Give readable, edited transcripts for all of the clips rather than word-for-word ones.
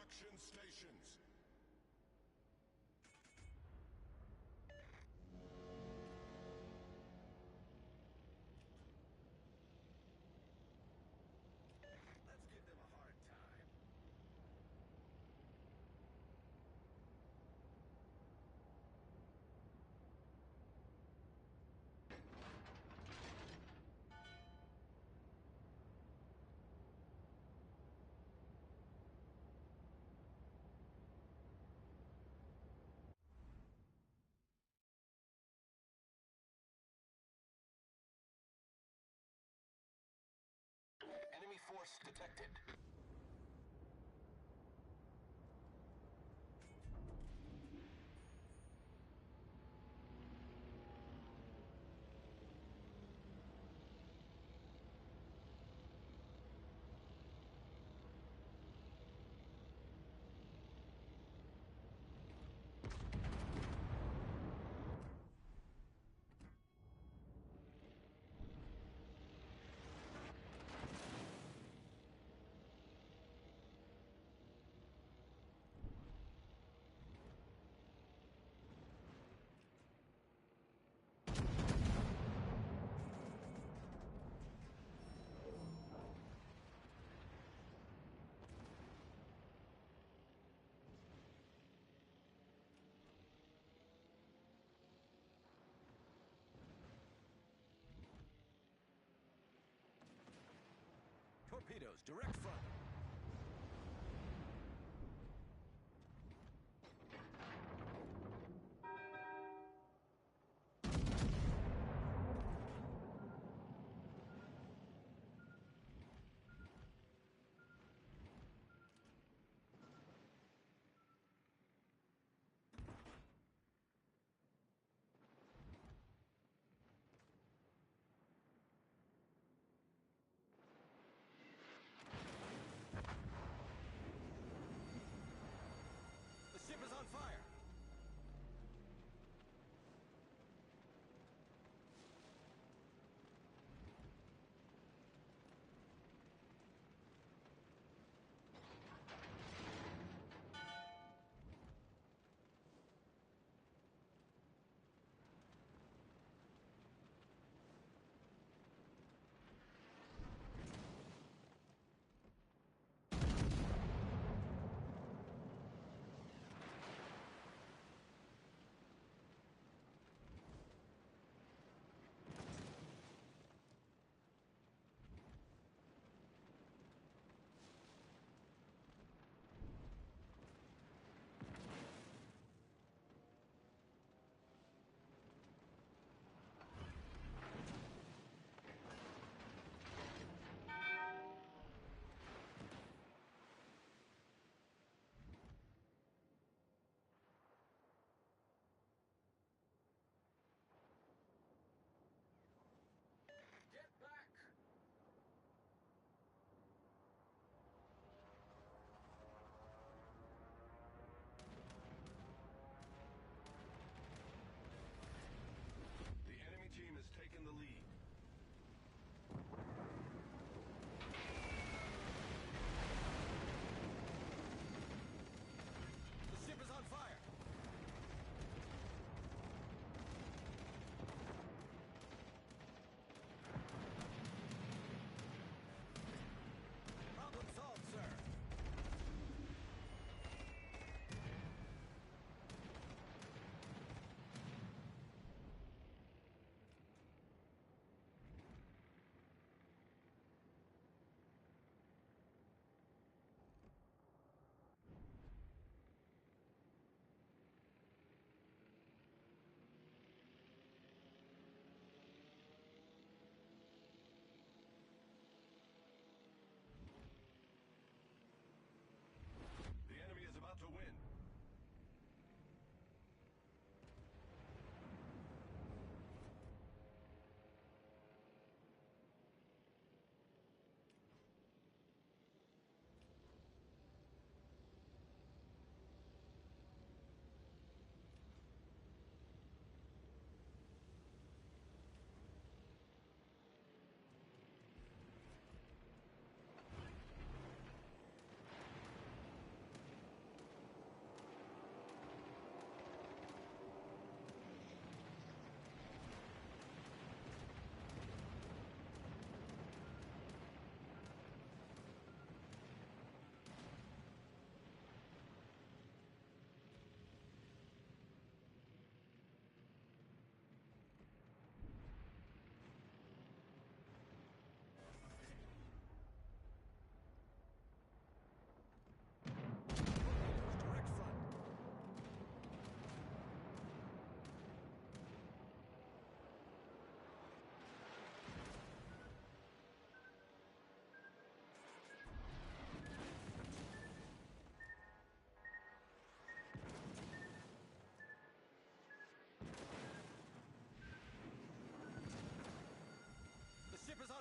Extraction stations. Let's give them a hard time. Enemy force detected. Torpedoes, direct front.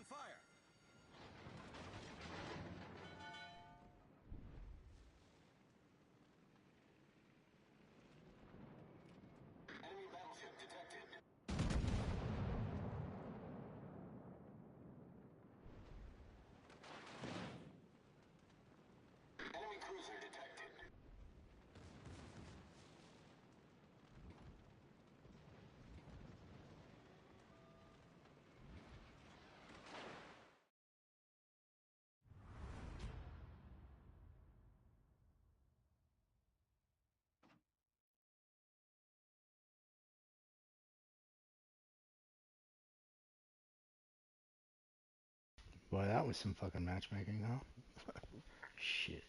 fire. Enemy battleship detected. Enemy cruiser detected. Boy, that was some fucking matchmaking, huh? Shit.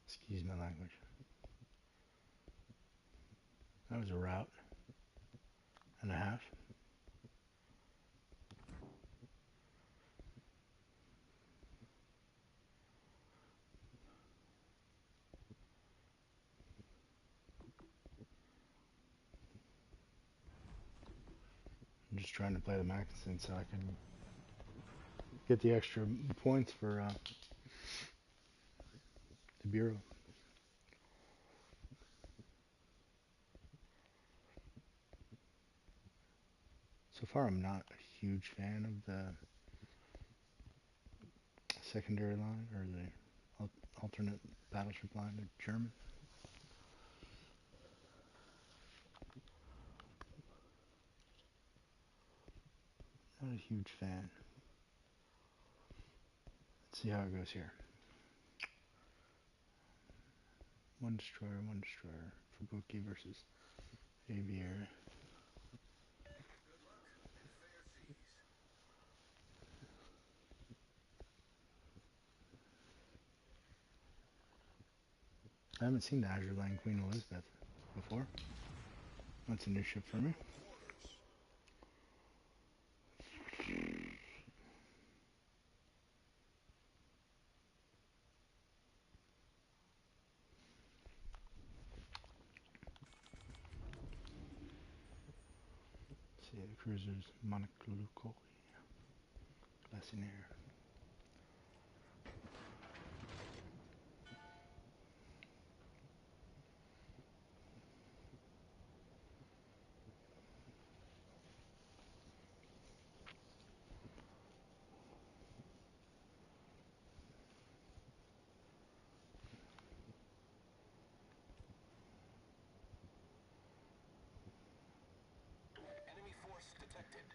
Excuse my language. That was a route and a half. I'm just trying to play the Maxson so I can get the extra points for the Bureau. So far, I'm not a huge fan of the secondary line or the alternate battleship line, the German. Not a huge fan. Let's see how it goes here. One destroyer for Bookie versus Aviary. Good luck and fair seas. I haven't seen the Azure Line Queen Elizabeth before. That's a new ship for me. General quarters. Let's see, the cruisers Monaco, Glacier. Enemy force detected.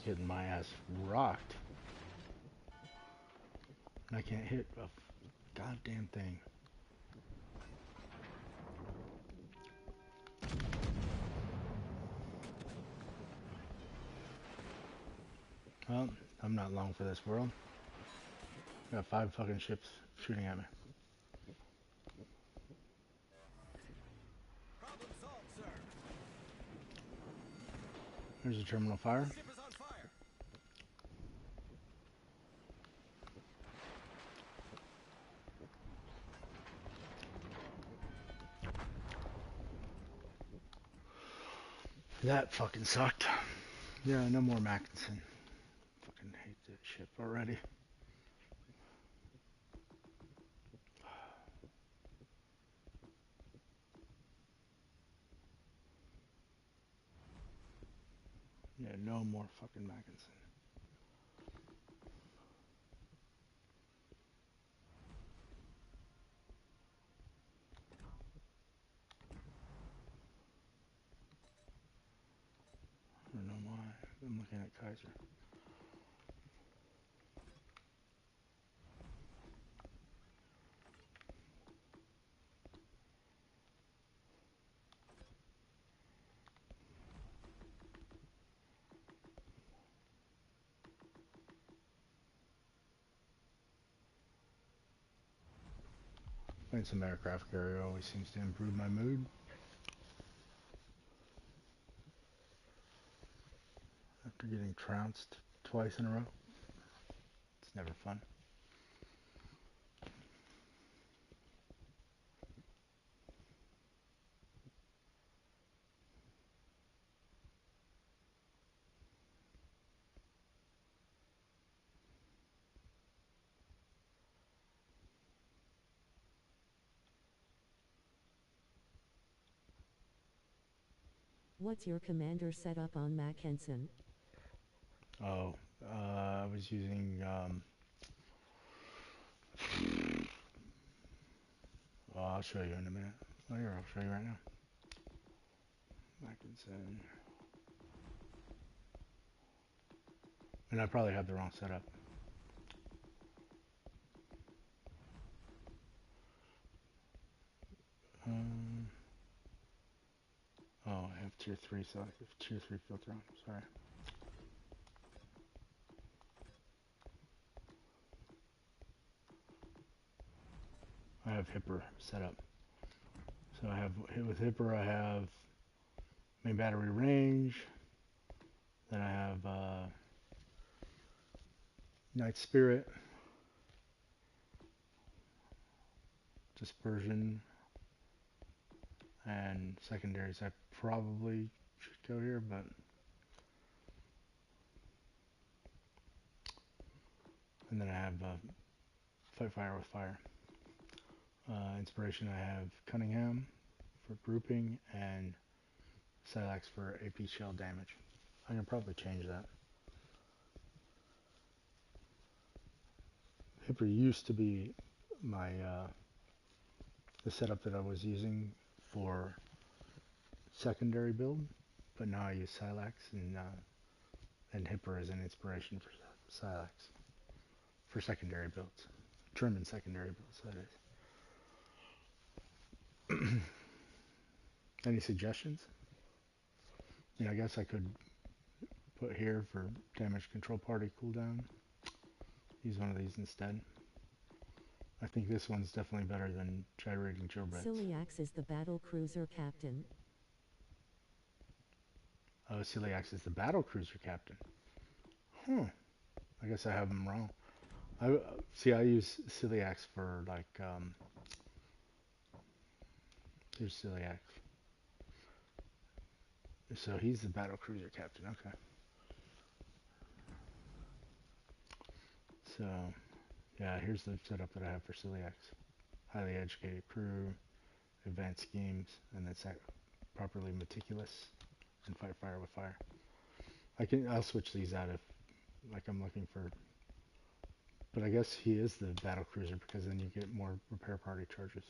getting my ass rocked. And I can't hit a goddamn thing. Well, I'm not long for this world. Got 5 fucking ships shooting at me. Problem solved, sir. There's a terminal fire. Ship is on fire. That fucking sucked. Yeah, no more Mackinson. Fucking hate that ship already. Yeah, no more fucking Mackinson. I don't know why. I'm looking at Kaiser. Playing some aircraft carrier always seems to improve my mood. After getting trounced twice in a row. It's never fun. What's your commander setup on Mackensen? Oh, I was using, well, I'll show you in a minute. Oh, here, I'll show you right now. Mackinson. And I probably have the wrong setup. Um, oh, I have tier 3 selected. Tier 3 filter on. Sorry. I have Hipper set up. So I have, with Hipper, I have main battery range. Then I have Night Spirit, Dispersion, and secondaries. I probably should go here, but and then I have Fight Fire with Fire. Inspiration, I have Cunningham for grouping and Silex for AP shell damage. I can probably change that. Hipper used to be my the setup that I was using for secondary build, but now I use Silex and Hipper as an inspiration for Silex for secondary builds, German secondary builds. That is. Any suggestions? Yeah, I guess I could put here for damage control party cooldown. Use one of these instead. I think this one's definitely better than gyrating Jobets. Ciliax is the battle cruiser captain. Oh, Ciliax is the battle cruiser captain. I guess I have them wrong. I use Ciliax for like here's Ciliax. So he's the battle cruiser captain. Okay. So yeah, here's the setup that I have for Ciliax. Highly educated crew, advanced schemes, and then properly meticulous, and fight fire with fire. I'll switch these out if like I'm looking for. But I guess he is the battle cruiser because then you get more repair party charges.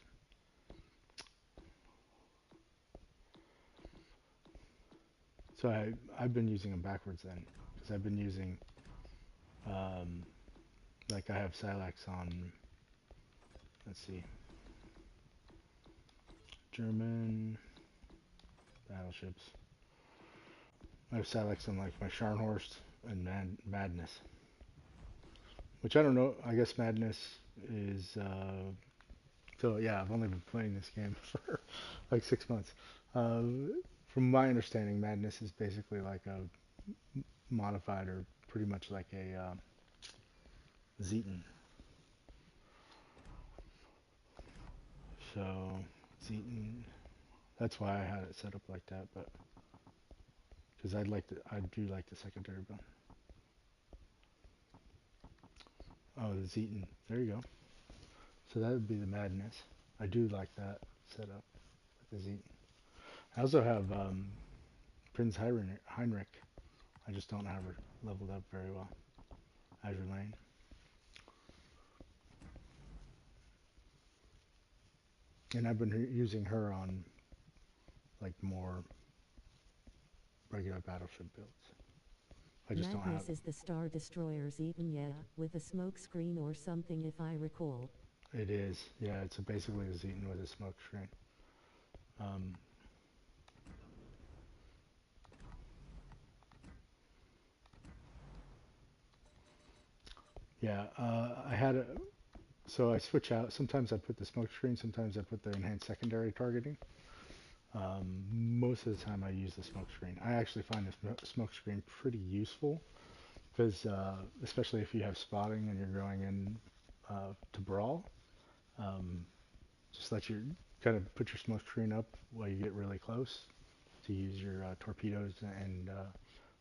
So I've been using them backwards then, because I've been using, um, like I have Silex on, let's see, German battleships. I have Silex on like my Scharnhorst and Madness, which I don't know. I guess Madness is, so yeah, I've only been playing this game for like 6 months. Uh, from my understanding, Madness is basically like a modified or pretty much like a Zeton. So Zeton, that's why I had it set up like that. But because I do like the secondary build. Oh, the Zeton. There you go. So that would be the Madness. I do like that setup with the Zeton. I also have Prinz Heinrich. I just don't have her leveled up very well. Azure Lane. And I've been using her on like more regular battleship builds. I just don't have. Madness is the Star Destroyer's Eaton, yeah, with a smoke screen or something if I recall. It is. Yeah, it's basically a Zeton with a smoke screen. Um, yeah, I had a. So I switch out. Sometimes I put the smoke screen. Sometimes I put the enhanced secondary targeting. Most of the time I use the smoke screen. I actually find the smoke screen pretty useful because, especially if you have spotting and you're going in to brawl, um, just let your kind of put your smoke screen up while you get really close to use your torpedoes and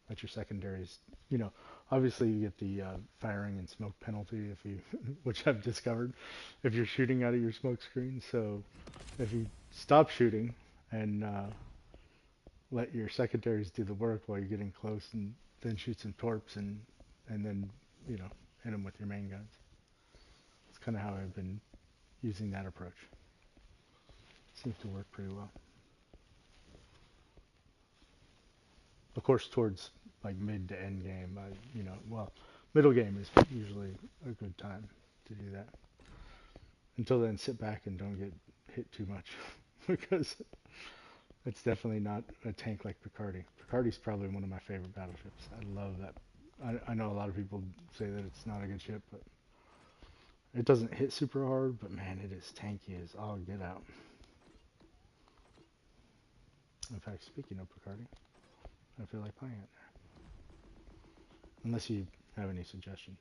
let your secondaries. You know, obviously you get the firing and smoke penalty if you, which I've discovered, if you're shooting out of your smoke screen. So if you stop shooting and let your secondaries do the work while you're getting close, and then shoot some torps and then hit them with your main guns. It's kind of how I've been using that approach. Seems to work pretty well. Of course, towards like mid to end game, well, middle game is usually a good time to do that. Until then, sit back and don't get hit too much because it's definitely not a tank like Picardy. Picardy's probably one of my favorite battleships. I love that. I know a lot of people say that it's not a good ship, but it doesn't hit super hard, but man, it is tanky as all get out. In fact, speaking of Picardy, I feel like playing it. Unless you have any suggestions.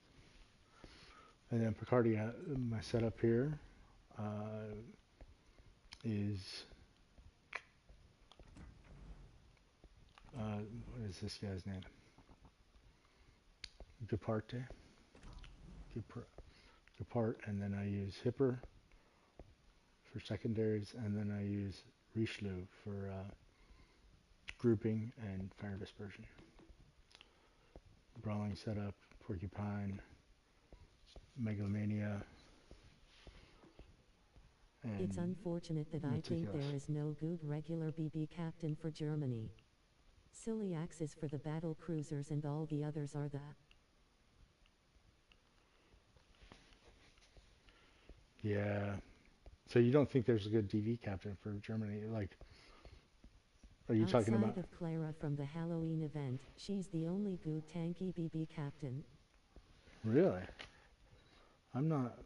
And then Picardy, my setup here is, what is this guy's name? Geparte. Gepard, and then I use Hipper for secondaries, and then I use Richelieu for grouping and fire dispersion. Brawling setup, Porcupine, Megalomania, It's and unfortunate that I think Meticulous. there is no good regular BB captain for Germany. Ciliax is for the battle cruisers and all the others are the. Yeah. So you don't think there's a good DV captain for Germany? Like, are you talking about? Outside of Clara from the Halloween event, she's the only good tanky BB captain. Really? I'm not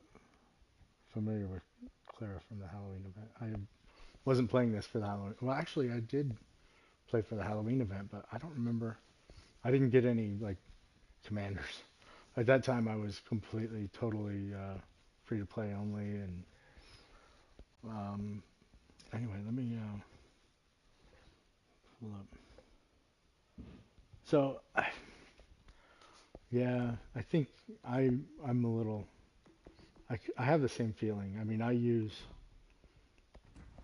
familiar with Clara from the Halloween event. I wasn't playing this for the Halloween. Well, actually, I did play for the Halloween event, but I don't remember. I didn't get any like commanders. At that time, I was completely, totally free to play only. And um, anyway, let me pull up. So, yeah, I think I'm a little. I have the same feeling. I mean,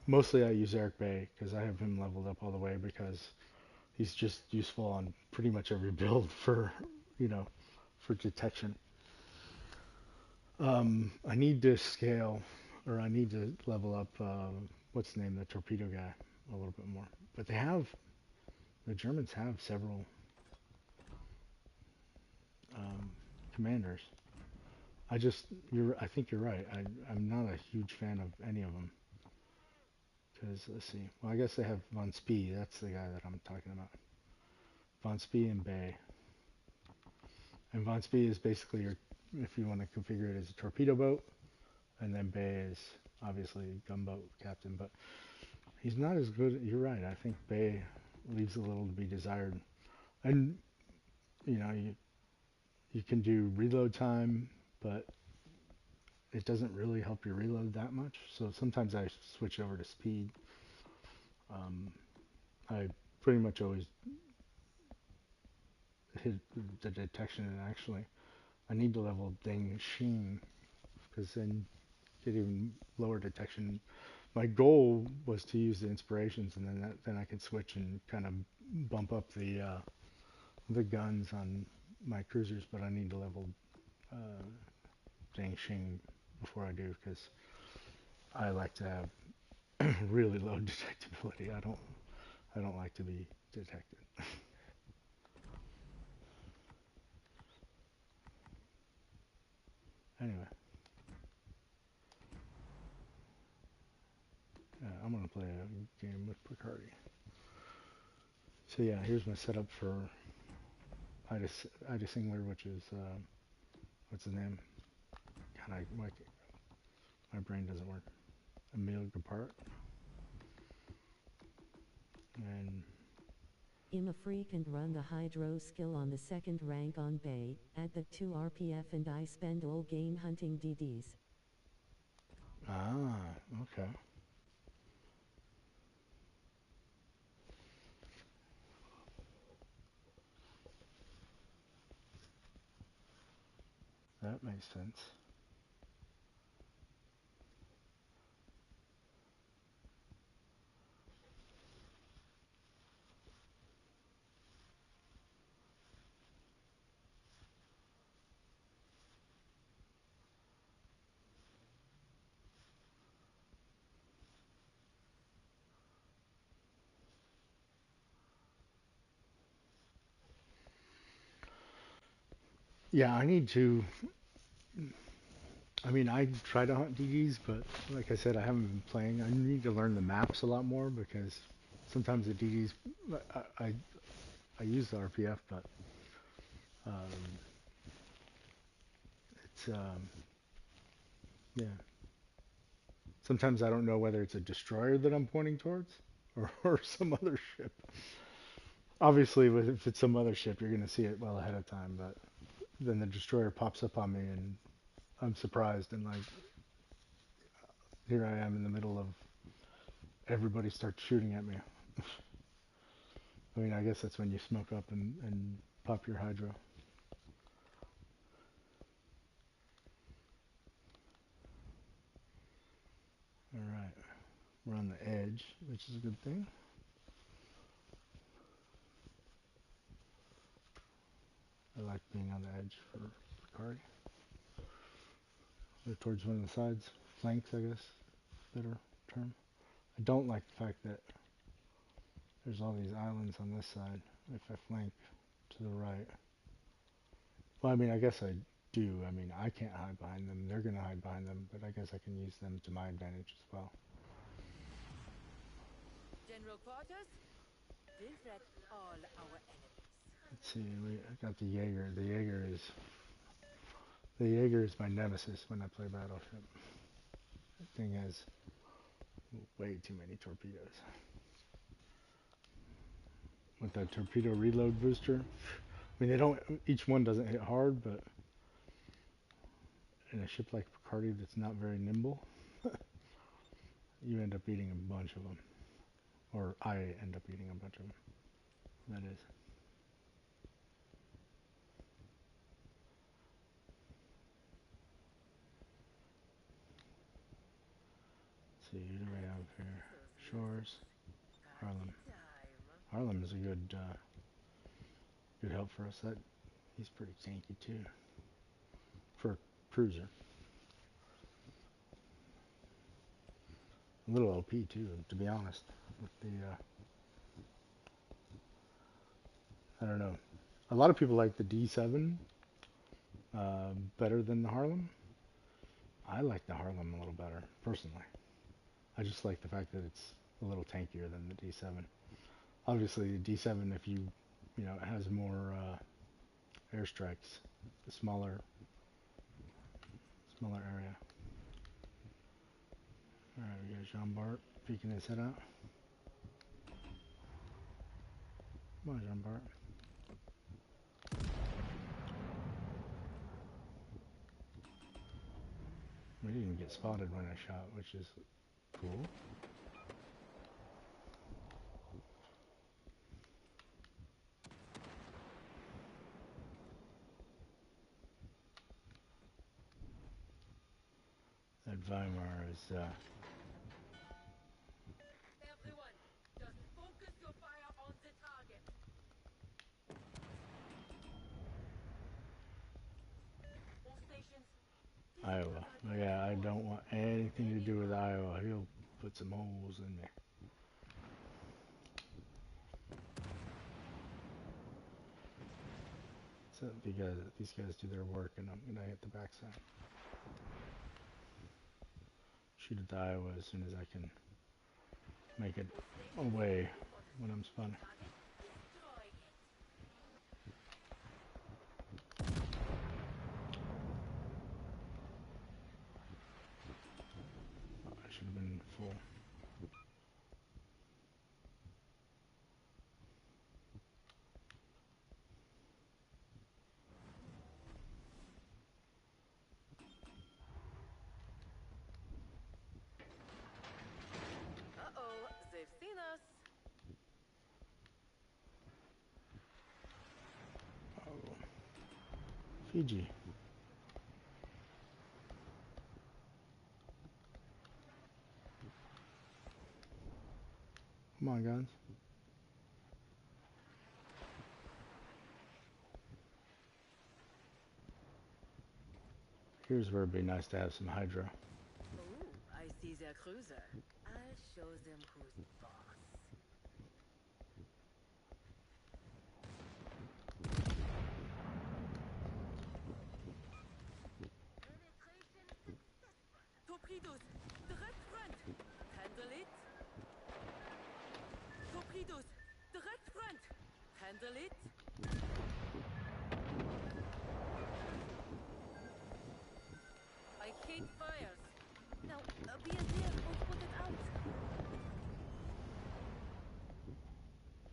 mostly I use Eric Bay because I have him leveled up all the way because he's just useful on pretty much every build for, you know, for detection. I need to scale, or I need to level up, what's the name, the torpedo guy, a little bit more. But the Germans have several commanders. I think you're right. I'm not a huge fan of any of them. Because, let's see. Well, I guess they have Von Spee. That's the guy that I'm talking about. Von Spee and Bay. And Von Spee is basically your, if you want to configure it as a torpedo boat. And then Bay is obviously gunboat captain. But he's not as good. You're right. I think Bay leaves a little to be desired. And, you can do reload time, but it doesn't really help you reload that much. So sometimes I switch over to speed. I pretty much always hit the detection, and actually I need to level Deng Sheen because then get even lower detection. My goal was to use the inspirations, and then I could switch and kind of bump up the guns on my cruisers, but I need to level uh, Deng Sheen before I do because I like to have really low detectability. I don't like to be detected. Anyway, I'm gonna play a game with Picardi. So yeah, here's my setup for Ida Singler, which is what's his name? God, my brain doesn't work. Emil Gepard, and Imafree can run the Hydro skill on the second rank on Bay, add the 2 RPF and I spend all game hunting DDs. okay. That makes sense. Yeah, I need to. I mean, I try to hunt DDs, but like I said, I haven't been playing. I need to learn the maps a lot more because sometimes the DDs, I use the RPF, but um, it's yeah. Sometimes I don't know whether it's a destroyer that I'm pointing towards or some other ship. Obviously, if it's some other ship, you're going to see it well ahead of time, but then the destroyer pops up on me and I'm surprised and like here I am in the middle of everybody starts shooting at me. I mean, I guess that's when you smoke up and pop your hydro. All right, we're on the edge, which is a good thing. I like being on the edge for Picard. Or towards one of the sides, flanks, I guess, better term. I don't like the fact that there's all these islands on this side. If I flank to the right, well, I mean, I guess I do. I mean, I can't hide behind them. They're gonna hide behind them, but I guess I can use them to my advantage as well. General quarters, we'll wreck all our enemies. Let's see. I got the Jaeger. The Jaeger is my nemesis when I play Battleship. That thing has way too many torpedoes. With that torpedo reload booster, I mean, they don't. Each one doesn't hit hard, but in a ship like Picardy that's not very nimble, you end up eating a bunch of them. Or I end up eating a bunch of them. That is. Let's see, who do we I have can here? associate Shores. party Harlem. time. Harlem is a good help for us. He's pretty tanky too for a cruiser. A little OP too, to be honest. With the I don't know. A lot of people like the D7, Better than the Harlem? I like the Harlem a little better, personally. I just like the fact that it's a little tankier than the D7. Obviously, the D7, if it has more airstrikes, a smaller area. All right, we got Jean Bart peeking his head out. Come on, Jean Bart. We didn't get spotted when I shot, which is cool. That Weimar is, Everyone, just focus your fire on the target. All stations. Iowa. Oh, yeah, I don't want anything to do with Iowa. He'll put some holes in me. So these guys do their work, and I'm gonna hit the backside. Shoot at the Iowa as soon as I can make it away when I'm spun. Oh, I should have been full. Uh-oh, they've seen us. Oh, Fiji. Come on, guys. Here's where it'd be nice to have some hydro. Oh, I see their cruiser. I'll show them who's boss. Torpedoes, direct front. Handle it. Torpedoes, direct front. Handle it. I hate fires. Now, be a dear or put it out.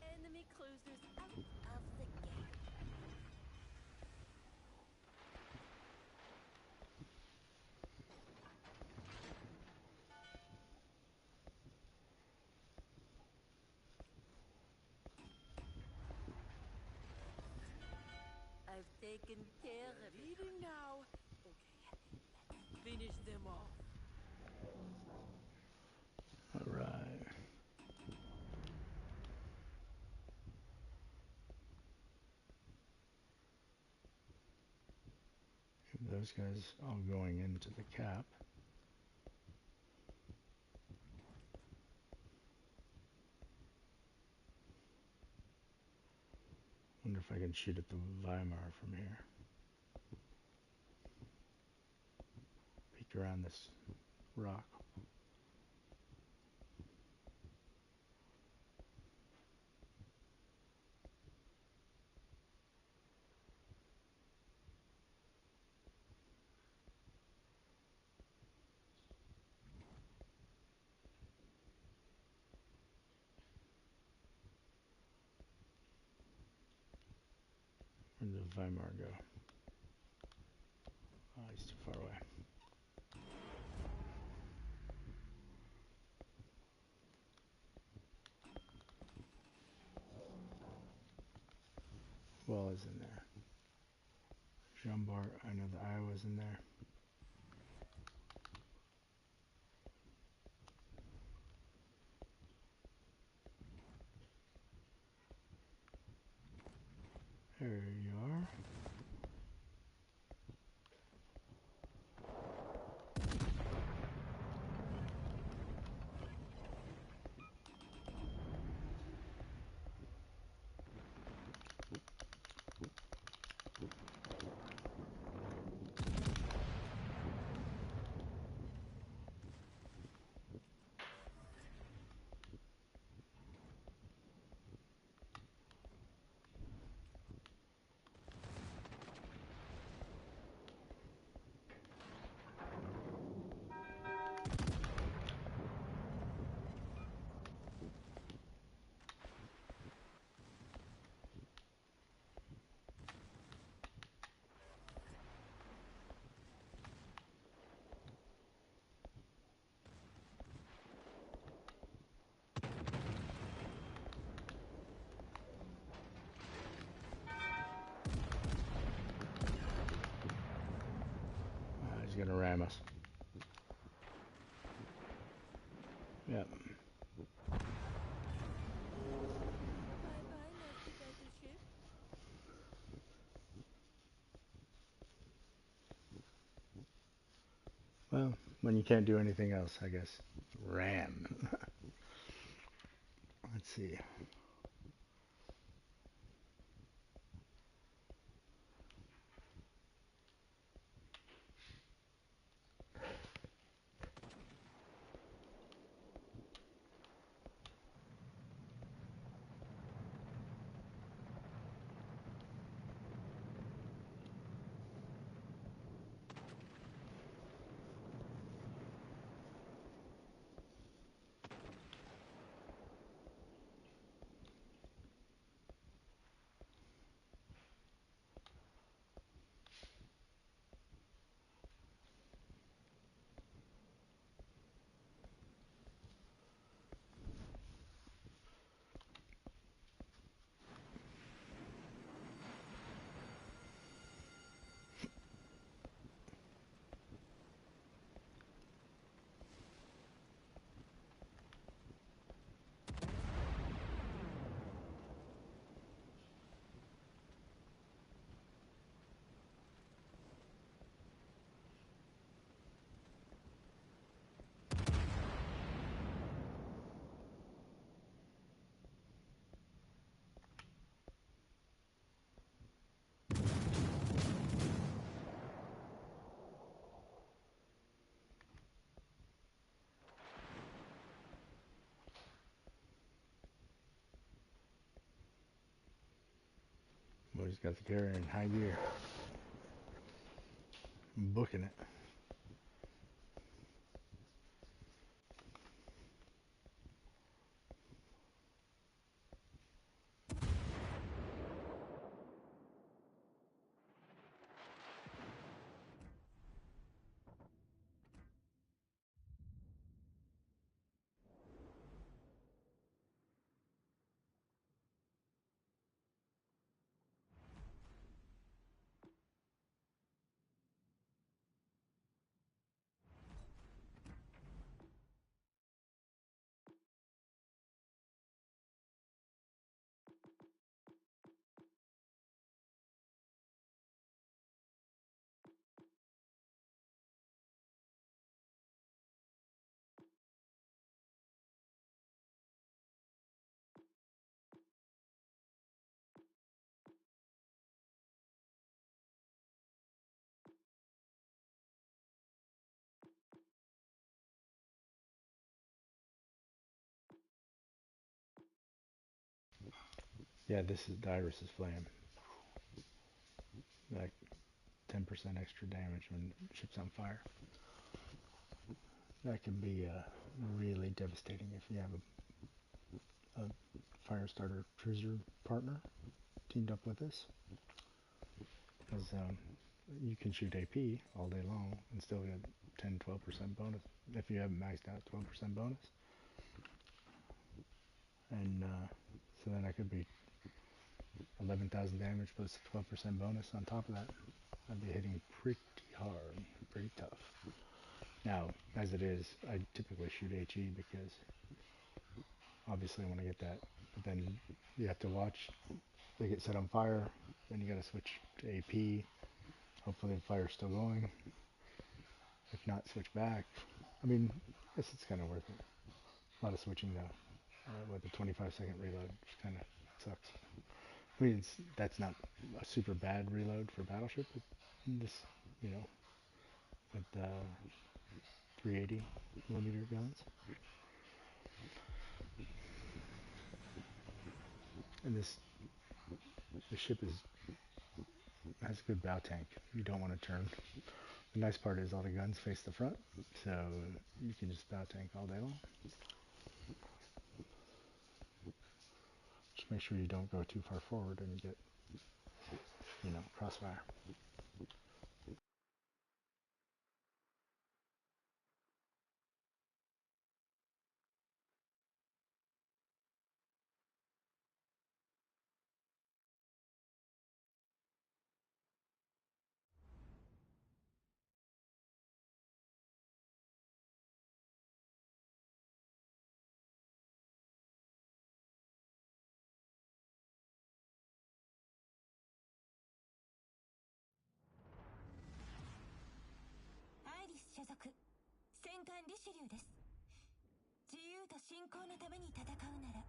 Enemy cruisers out of the game. I've taken care of leaving now. Okay, let's finish them off. All right. Those guys all going into the cap. Wonder if I can shoot at the Weimar from here. Peek around this rock. Where did the Weimar go? Oh, he's too far away. Well is in there. Jean Bart, I know the Iowa's in there. There you are. He's gonna ram us. Yep. Bye bye, nasty battleship. Well, when you can't do anything else, I guess. Ram. Let's see. Well, he's got the carrier in high gear. Booking it. Yeah, this is Dyrus's flame. Like 10% extra damage when ship's on fire. That can be really devastating if you have a fire starter cruiser partner teamed up with this. Because you can shoot AP all day long and still get 10-12% bonus. If you haven't maxed out, 12% bonus. And so then that could be 11,000 damage plus 12% bonus on top of that. I'd be hitting pretty hard, pretty tough. Now, as it is, I typically shoot HE because obviously I want to get that. But then you have to watch they get set on fire. Then you got to switch to AP. Hopefully the fire's still going. If not, switch back. I mean, I guess it's kind of worth it. A lot of switching though. With a 25-second reload, which kind of sucks. I mean, that's not a super bad reload for Battleship. But this, you know, with 380 millimeter guns. And the ship has a good bow tank. You don't want to turn. The nice part is all the guns face the front, so you can just bow tank all day long. Just make sure you don't go too far forward and get, crossfire. 官リシュリューです。自由と信仰のために戦うなら、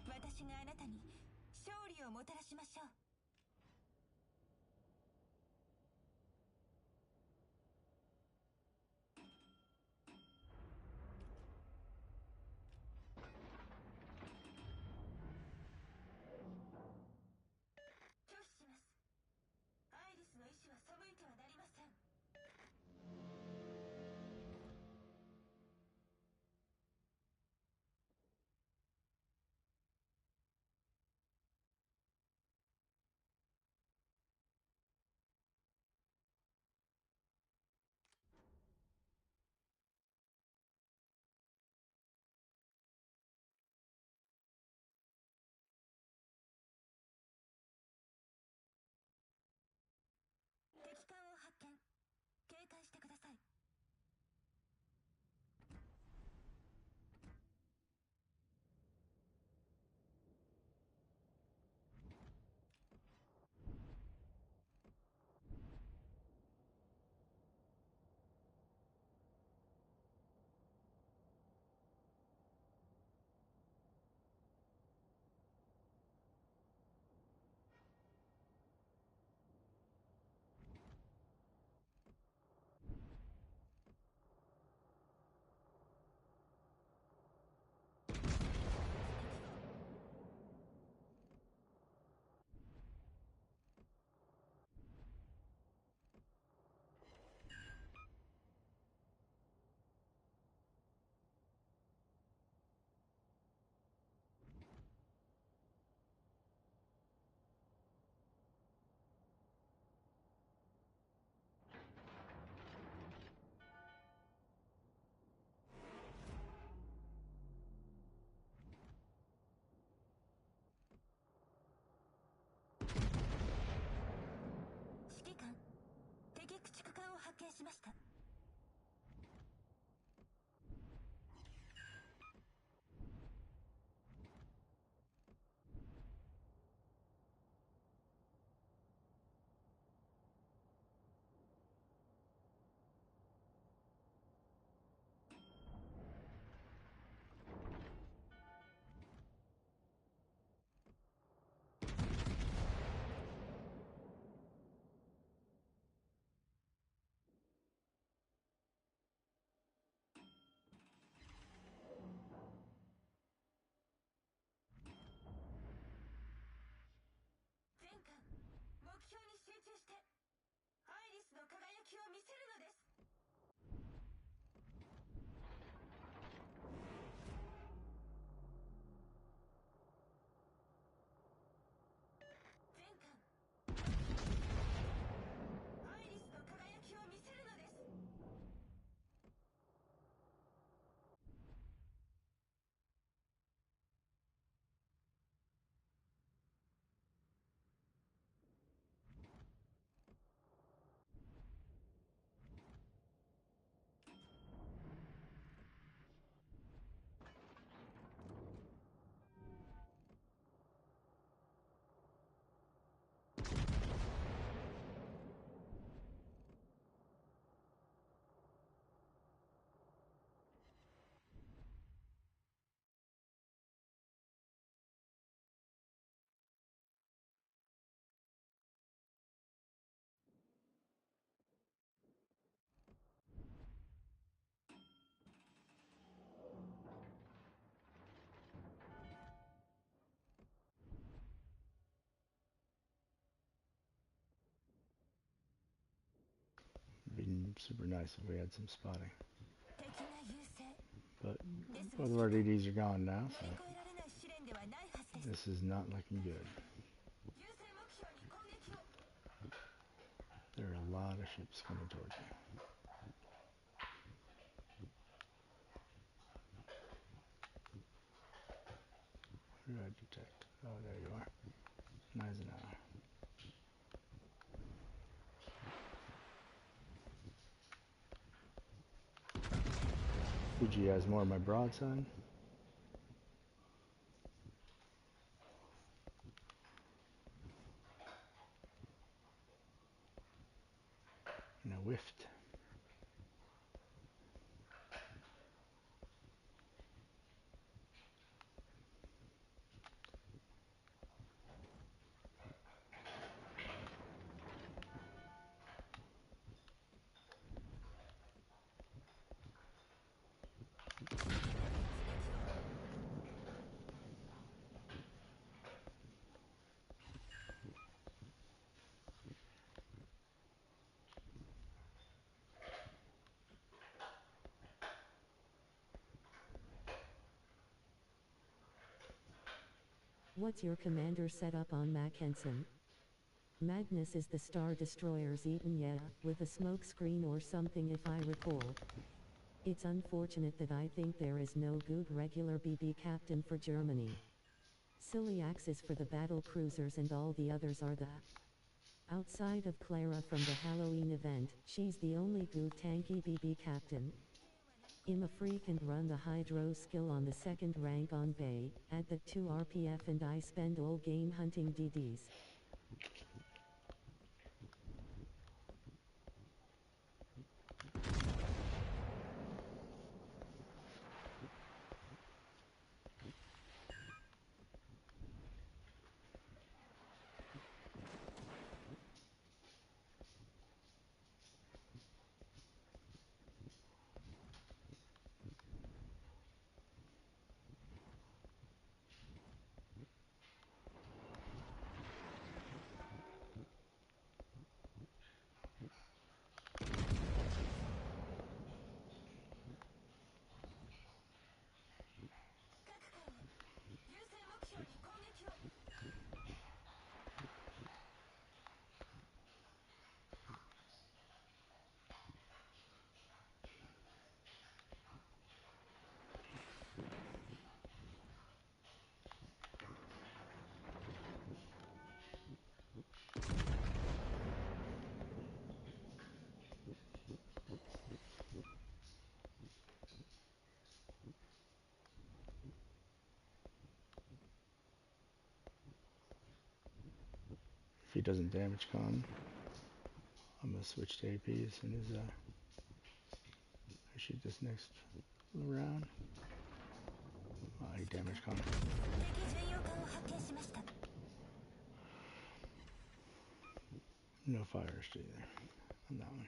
私があなたに勝利をもたらしましょう。拒否します。アイリスの意志は背いてはなりません。敵艦を発見。警戒してください。指揮官、敵駆逐艦を発見しました。全艦、目標に集中してアイリスの輝きを見せるのです。全艦、アイリスの輝きを見せるのです。It'd be super nice if we had some spotting. 敵が優勢。 But ですが both of our DDs are gone now, 乗 so り越えられない試練ではないはずです。 this is not looking good. 優勢目標に攻撃を。 There are a lot of ships coming towards me. Who did I detect? Oh, there you are. Nice and out. Fuji has more of my broadside. And I whiffed. What's your commander setup on Mackensen? Magnus is the Star Destroyer's eaten, yeah, with a smoke screen or something if I recall. It's unfortunate that I think there is no good regular BB captain for Germany. Silly axes for the battle cruisers and all the others are the... Outside of Clara from the Halloween event, she's the only good tanky BB captain. I'm a freak and run the Hydro skill on the second rank on Bay, add the 2 RPF and I spend all game hunting DDs. If he doesn't damage con, I'm gonna switch to APs and his I shoot this next round. He damage con. 敵巡洋艦を発見しました。 No fires either on that one.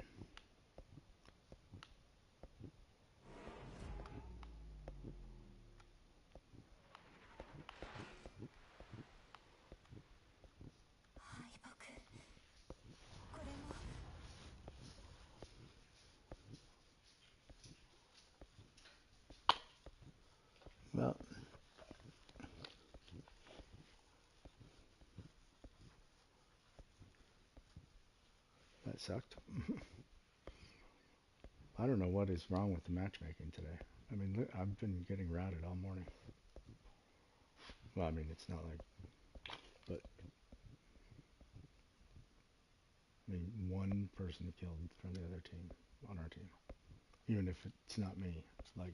Well, that sucked. I don't know what is wrong with the matchmaking today. I mean, I've been getting routed all morning. Well, I mean, it's not like, but I mean, one person killed from the other team on our team. Even if it's not me, it's like,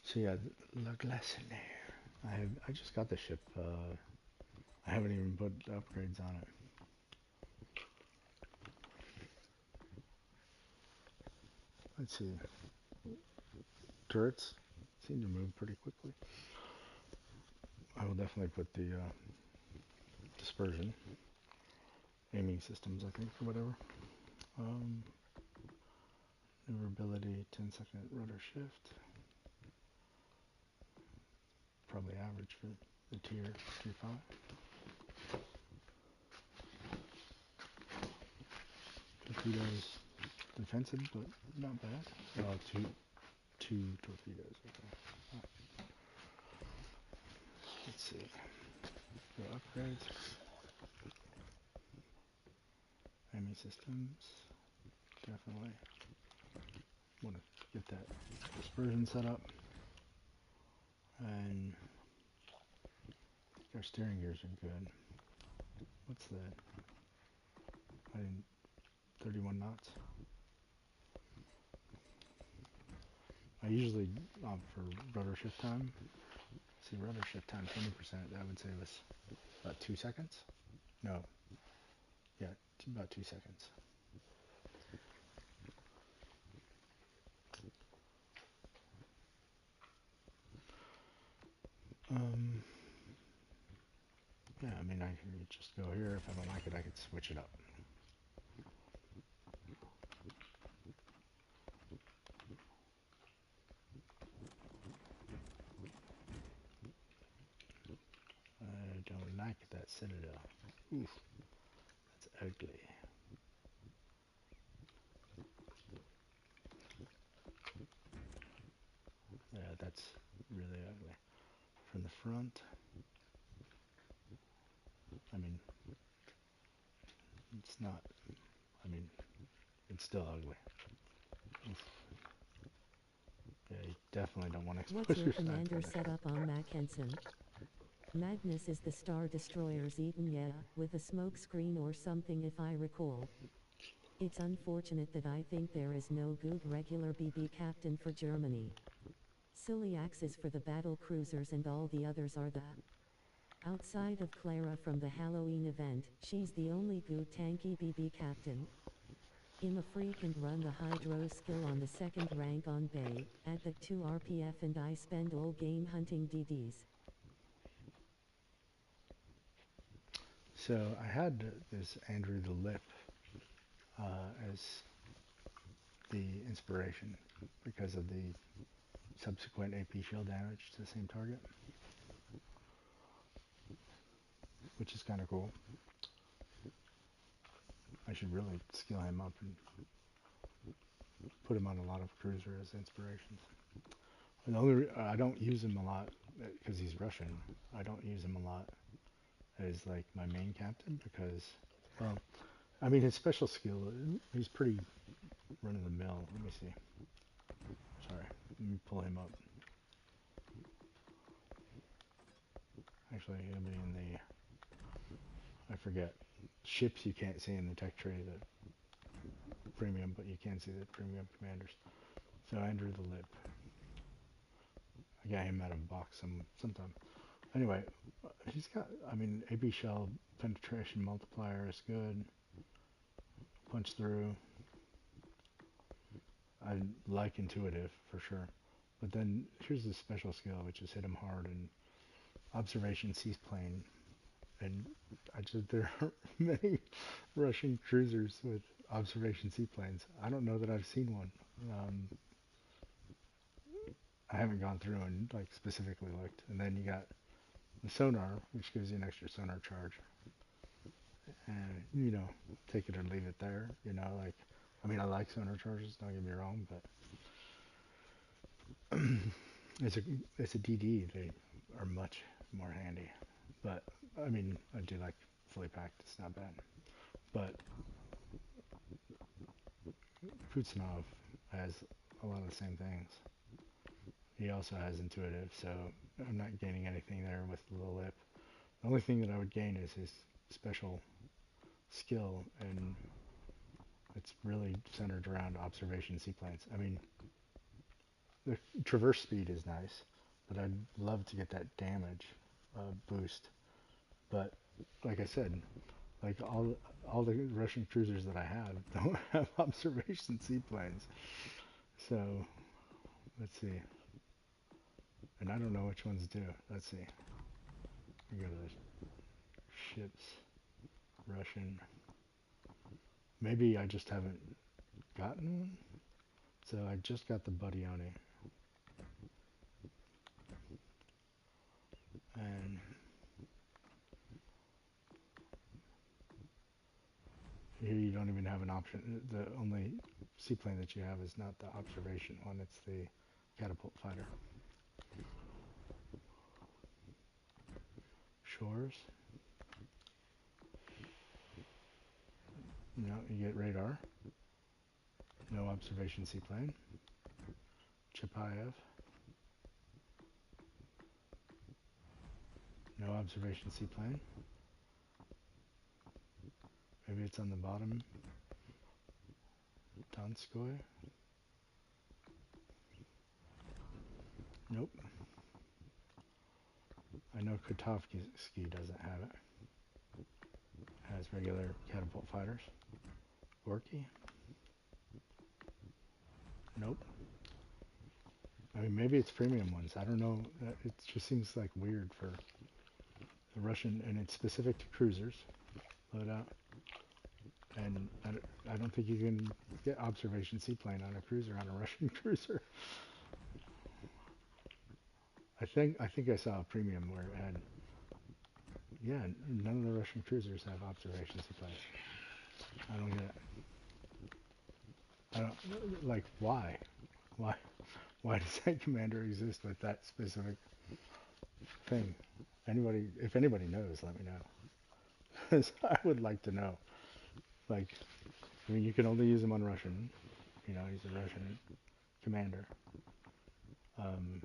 So yeah, La Glacière. I just got the ship. I haven't even put upgrades on it. Let's see. Turrets seem to move pretty quickly. I will definitely put the dispersion, aiming systems, I think, or whatever. Maneuverability, 10-second rudder shift. Probably average for the tier 5. Torpedoes, defensive, but not bad. Two torpedoes. Okay. Let's see. The upgrades. Aiming systems. Definitely want to get that dispersion set up. And our steering gears are good. What's the... 31 knots. I usually opt for rudder shift time. See, rudder shift time 20%. That would save us about 2 seconds. No. Yeah, about 2 seconds. Yeah, I mean, I can just go here. If I don't like it, I could switch it up. I don't like that citadel. Oof, that's ugly. Yeah, that's really ugly. From the front, I mean, it's not, I mean, it's still ugly. Oof. Yeah, you definitely don't want to What's expose your your sniper commander there. setup on Mackensen? Magnus is the Star Destroyer's Eaton, yeah, with a smoke screen or something if I recall. It's unfortunate that I think there is no good regular BB captain for Germany. Ciliax is for the battle cruisers and all the others are the. Outside of Clara from the Halloween event, she's the only good tanky BB captain. I'm a freak and run the Hydro skill on the second rank on Bay, add the 2 RPF and I spend all game hunting DDs. So I had this Andrew the Lip as the inspiration because of the subsequent AP shield damage to the same target, which is kind of cool. I should really skill him up and put him on a lot of cruiser as inspirations. And the only I don't use him a lot because he's Russian. I don't use him a lot as like my main captain because, well, I mean his special skill, he's pretty run of the mill. Let me see. Sorry, let me pull him up. Actually, he'll be in the, I forget, ships you can't see in the tech tree, the premium, but you can see the premium commanders. So Andrew the Lip. I got him out of a box sometime. Anyway, he's got, I mean, AB shell penetration multiplier is good. Punch through. I like intuitive for sure. But then here's the special skill, which is hit him hard and observation seaplane. And there aren't many Russian cruisers with observation seaplanes. I don't know that I've seen one. I haven't gone through and like specifically looked. And then you got the sonar, which gives you an extra sonar charge. And take it or leave it there. Like I mean, I like sonar charges. Don't get me wrong, but it's a DD. They are much more handy. But I mean, I do like fully packed. It's not bad. But Kutsnov has a lot of the same things. He also has intuitive, so I'm not gaining anything there with the lip. The only thing that I would gain is his special skill, and it's really centered around observation seaplanes. I mean, the traverse speed is nice, but I'd love to get that damage boost. But like I said, like all the Russian cruisers that I have don't have observation seaplanes. So let's see. And I don't know which ones do. Let's see. We go to the ships. Russian. Maybe I just haven't gotten one. So I just got the Buddione. And here you don't even have an option. The only seaplane that you have is not the observation one. It's the catapult fighter. Shores. No, you get radar. No observation seaplane. Chapayev. No observation seaplane. Maybe it's on the bottom. Donskoy. Nope. I know Kotovsky doesn't have it. Has regular catapult fighters. Gorky. Nope. I mean, maybe it's premium ones. I don't know. It just seems like weird for a Russian, and it's specific to cruisers. Loadout, and I don't think you can get observation seaplane on a cruiser on a Russian cruiser. I think I saw a premium where it had, yeah, none of the Russian cruisers have observation seaplanes. I don't get it. I don't like why, why, why does that commander exist with that specific thing? Anybody, if anybody knows, let me know. 'Cause I would like to know. Like, I mean, you can only use him on Russian. You know, he's a Russian commander. Um,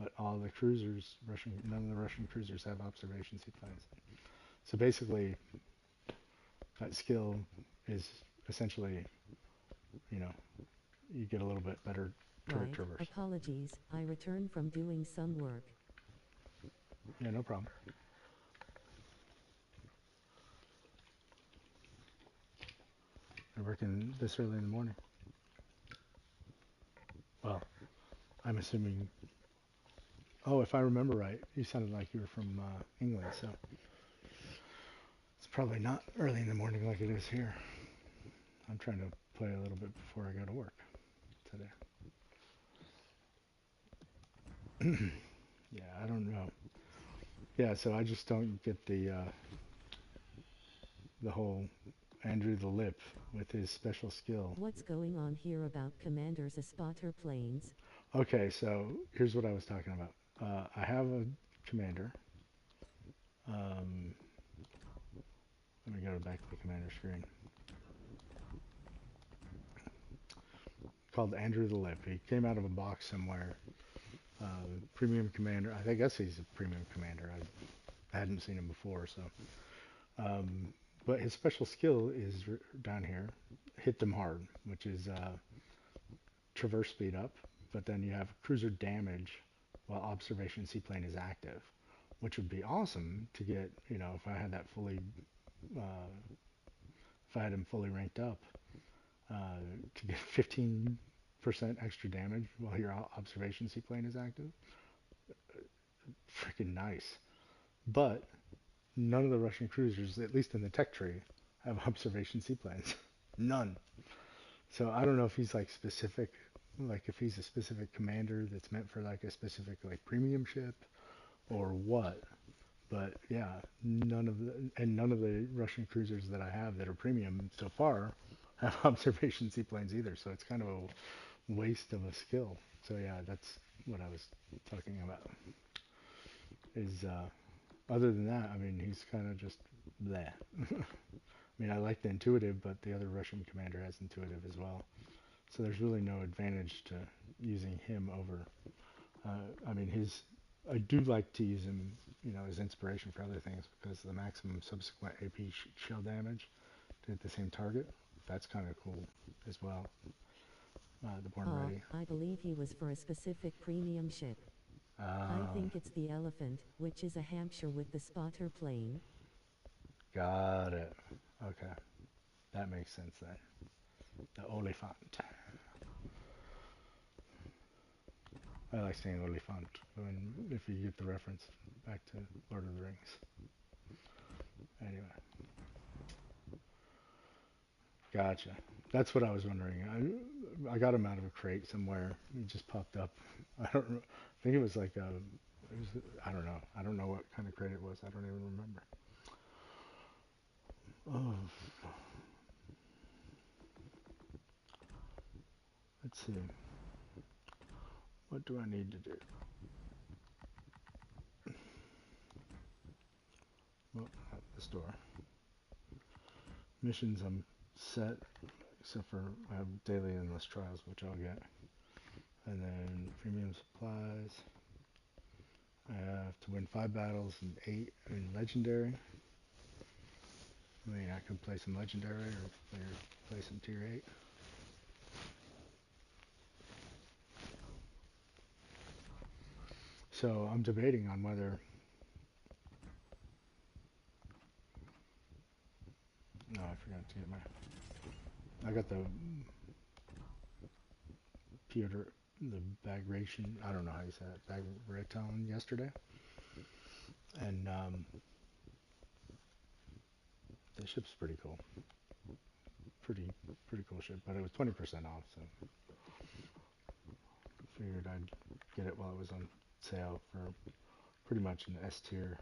but all the cruisers, none of the Russian cruisers have observation seaplanes. So basically, that skill is essentially, you know, you get a little bit better turret Right, traverse. apologies, I returned from doing some work. Yeah, no problem. You're working this early in the morning. Well, I'm assuming. Oh, if I remember right, you sounded like you were from England, so it's probably not early in the morning like it is here. I'm trying to play a little bit before I go to work today. Yeah, I don't know. Yeah, so I just don't get the whole Andrew the Lip with his special skill. What's going on here about commanders a spotter planes? Okay, so here's what I was talking about. I have a commander. Um, Let me go back to the commander screen. Called Andrew the Lip. He came out of a box somewhere. Premium commander. I guess he's a premium commander. I hadn't seen him before, so. But his special skill is down here. Hit them hard, which is traverse speed up. But then you have cruiser damage while observation seaplane is active, which would be awesome to get. You know, if I had that fully, uh, if I had him fully ranked up, to get 15% extra damage while your observation seaplane is active. Freaking nice. But none of the Russian cruisers, at least in the tech tree, have observation seaplanes. None. So I don't know if he's like specific, like if he's a specific commander that's meant for like a specific like premium ship or what. But yeah, none of the Russian cruisers that I have that are premium so far have observation seaplanes either. So it's kind of a waste of a skill. So yeah, that's what I was talking about. Is other than that, I mean, he's kind of just bleh. I mean, I like the intuitive, but the other Russian commander has intuitive as well. So there's really no advantage to using him over. I mean, I do like to use him, you know, as inspiration for other things because the maximum subsequent AP shell damage to hit the same target. That's kind of cool as well. The Born Ah, Ready. I believe he was for a specific premium ship. I Oh, think it's the Elephant, which is a Hampshire with the spotter plane. got it. Okay, that makes sense then. The Oliphant. I like saying Oliphant when if you get the reference back to Lord of the Rings. Anyway, gotcha. That's what I was wondering. I got him out of a crate somewhere. He just popped up. I don't. I think it was like a. It was, I don't know. I don't know what kind of crate it was. I don't even remember. Oh, let's see. What do I need to do? Well, not the store. Missions I'm set, except for I have daily endless trials, which I'll get. And then premium supplies. I have to win 5 battles and 8 in legendary. I mean, I could play some legendary or play some tier 8. So I'm debating on whether. No, I forgot to get my. I got the Peter, the bagration. I don't know how you say it. Bagration yesterday. And the ship's pretty cool. Pretty pretty cool ship, but it was 20% off, so figured I'd get it while it was on sale for pretty much an S tier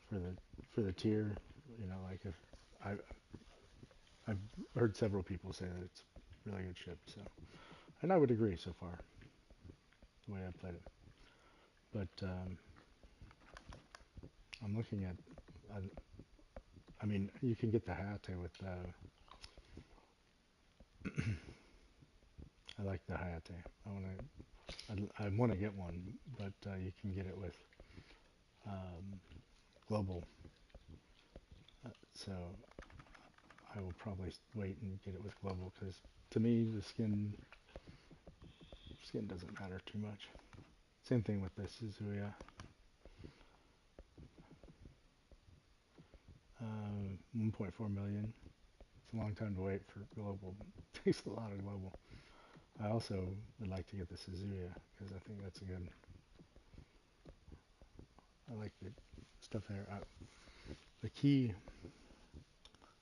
for the tier. You know, like if I I've heard several people say that it's a really good ship, so and I would agree so far the way I played it. But I'm looking at I, I mean you can get the Hayate with I like the Hayate. I want to get one, but you can get it with um, global. So I will probably wait and get it with global because to me the skin doesn't matter too much. Same thing with this Suzuya. 1.4 million. It's a long time to wait for global. It takes a lot of global. I also would like to get the Suzuya because I think that's a good. I like the stuff there. The key.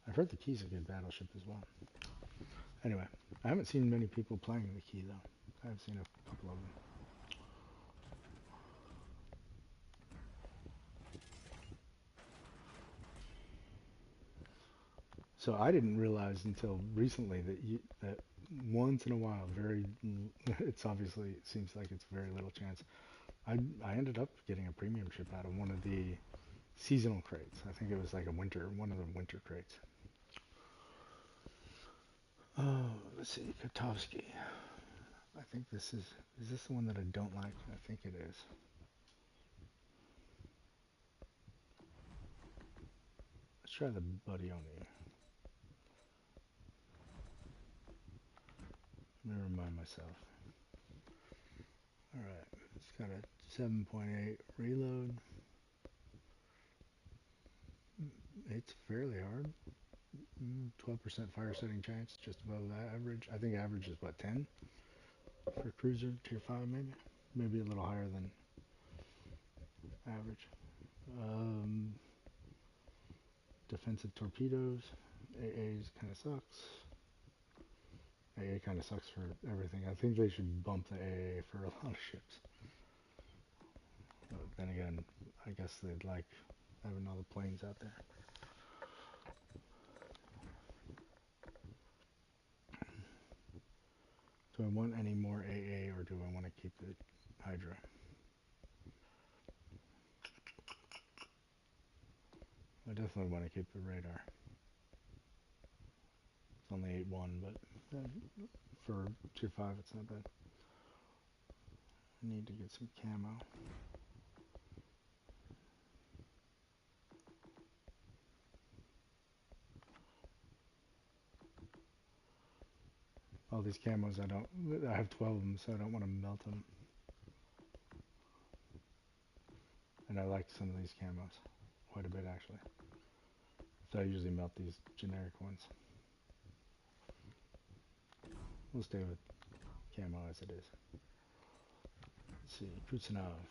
I've heard the key's a good battleship as well. Anyway, I haven't seen many people playing the key though. I've seen a couple of them. So I didn't realize until recently that once in a while, it's obviously it seems like it's very little chance. I ended up getting a premium ship out of one of the seasonal crates. I think it was like one of the winter crates. Oh, let's see, Kotovsky. I think is this the one that I don't like? I think it is. Let's try the Buddy Oni. Let me remind myself. Alright, it's got a 7.8 reload. It's fairly hard. 12% fire setting chance, just above the average. I think average is what, 10 for cruiser, tier 5 maybe? Maybe a little higher than average. Defensive torpedoes. AA's kind of sucks. AA kind of sucks for everything. I think they should bump the AA for a lot of ships. But then again, I guess they'd like having all the planes out there. Do I want any more AA or do I want to keep the Hydra? I definitely want to keep the radar. It's only 8-1, but for tier 5 it's not bad. I need to get some camo. All these camos I have 12 of them, so I don't want to melt them. And I like some of these camos quite a bit actually. So I usually melt these generic ones. We'll stay with camo as it is. Let's see, Kuznetsov.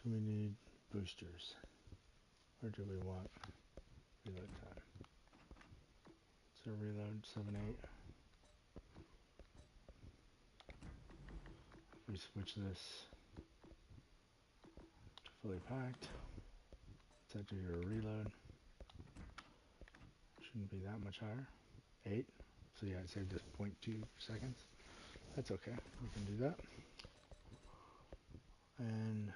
Do we need boosters? Or do we want reload time? So reload 7-8. We switch this to fully packed. Set to your reload. Shouldn't be that much higher. 8. So yeah, I saved us 0.2 seconds. That's okay. We can do that. And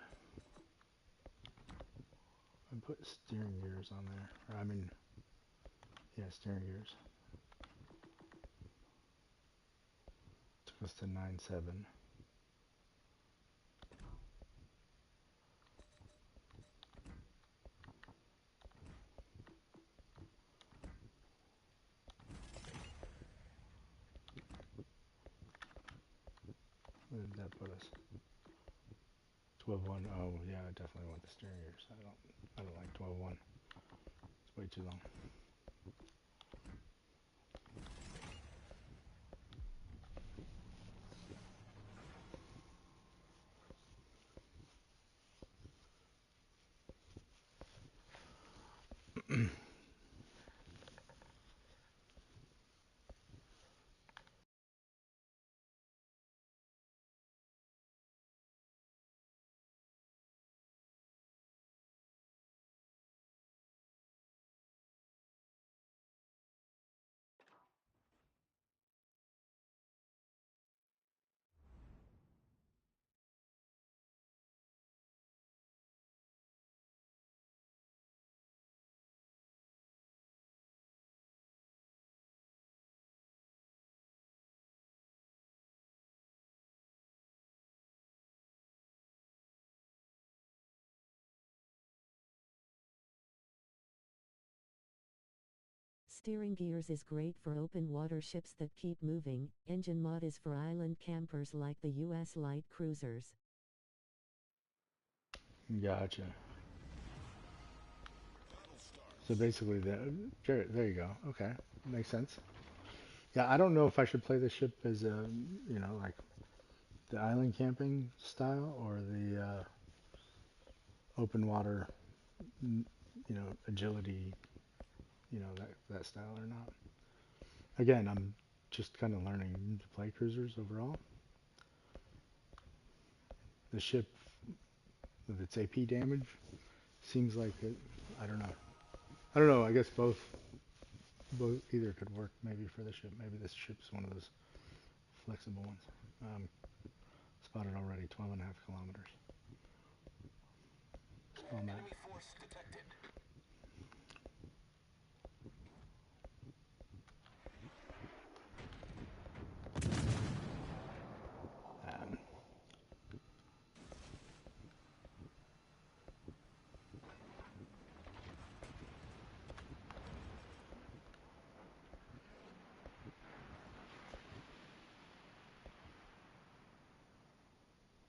I put steering gears on there. Or, I mean, yeah, steering gears. Took us to 9.7. Where did that put us? 12.1. Oh yeah, I definitely want the steering gears. I don't like 12.1. It's way too long. Steering gears is great for open water ships that keep moving. Engine mod is for island campers like the US light cruisers. Gotcha. So basically, there you go. Okay, makes sense. Yeah, I don't know if I should play the ship as a, like the island camping style or the open water, agility, that style or not. Again, I'm just kind of learning to play cruisers overall. The ship with its AP damage seems like it. I don't know. I don't know. I guess both either could work maybe for the ship. Maybe this ship's one of those flexible ones. Spotted already, 12 and a half kilometers. Small map. Enemy force detected. Um,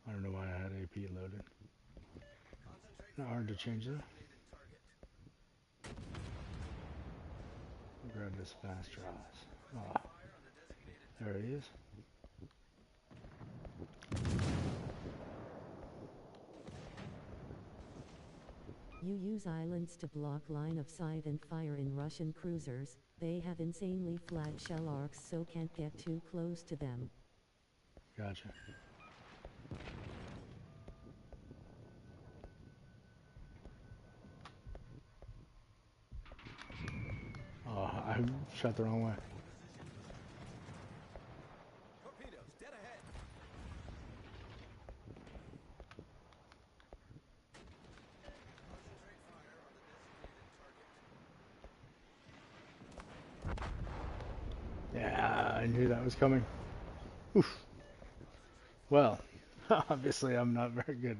I don't know why I had AP loaded. Concentrate Not fire hard to on change the though. designated target. Grab this fast draws. Requesting Oh, fire on the designated there target. he is. You use islands to block line of sight and fire in Russian cruisers. They have insanely flat shell arcs, so can't get too close to them. Gotcha. Oh, I shot the wrong way. Torpedoes, dead ahead. Concentrate fire on the designated target. Yeah, I knew that was coming. Oof. Concentrate Well, obviously I'm not very good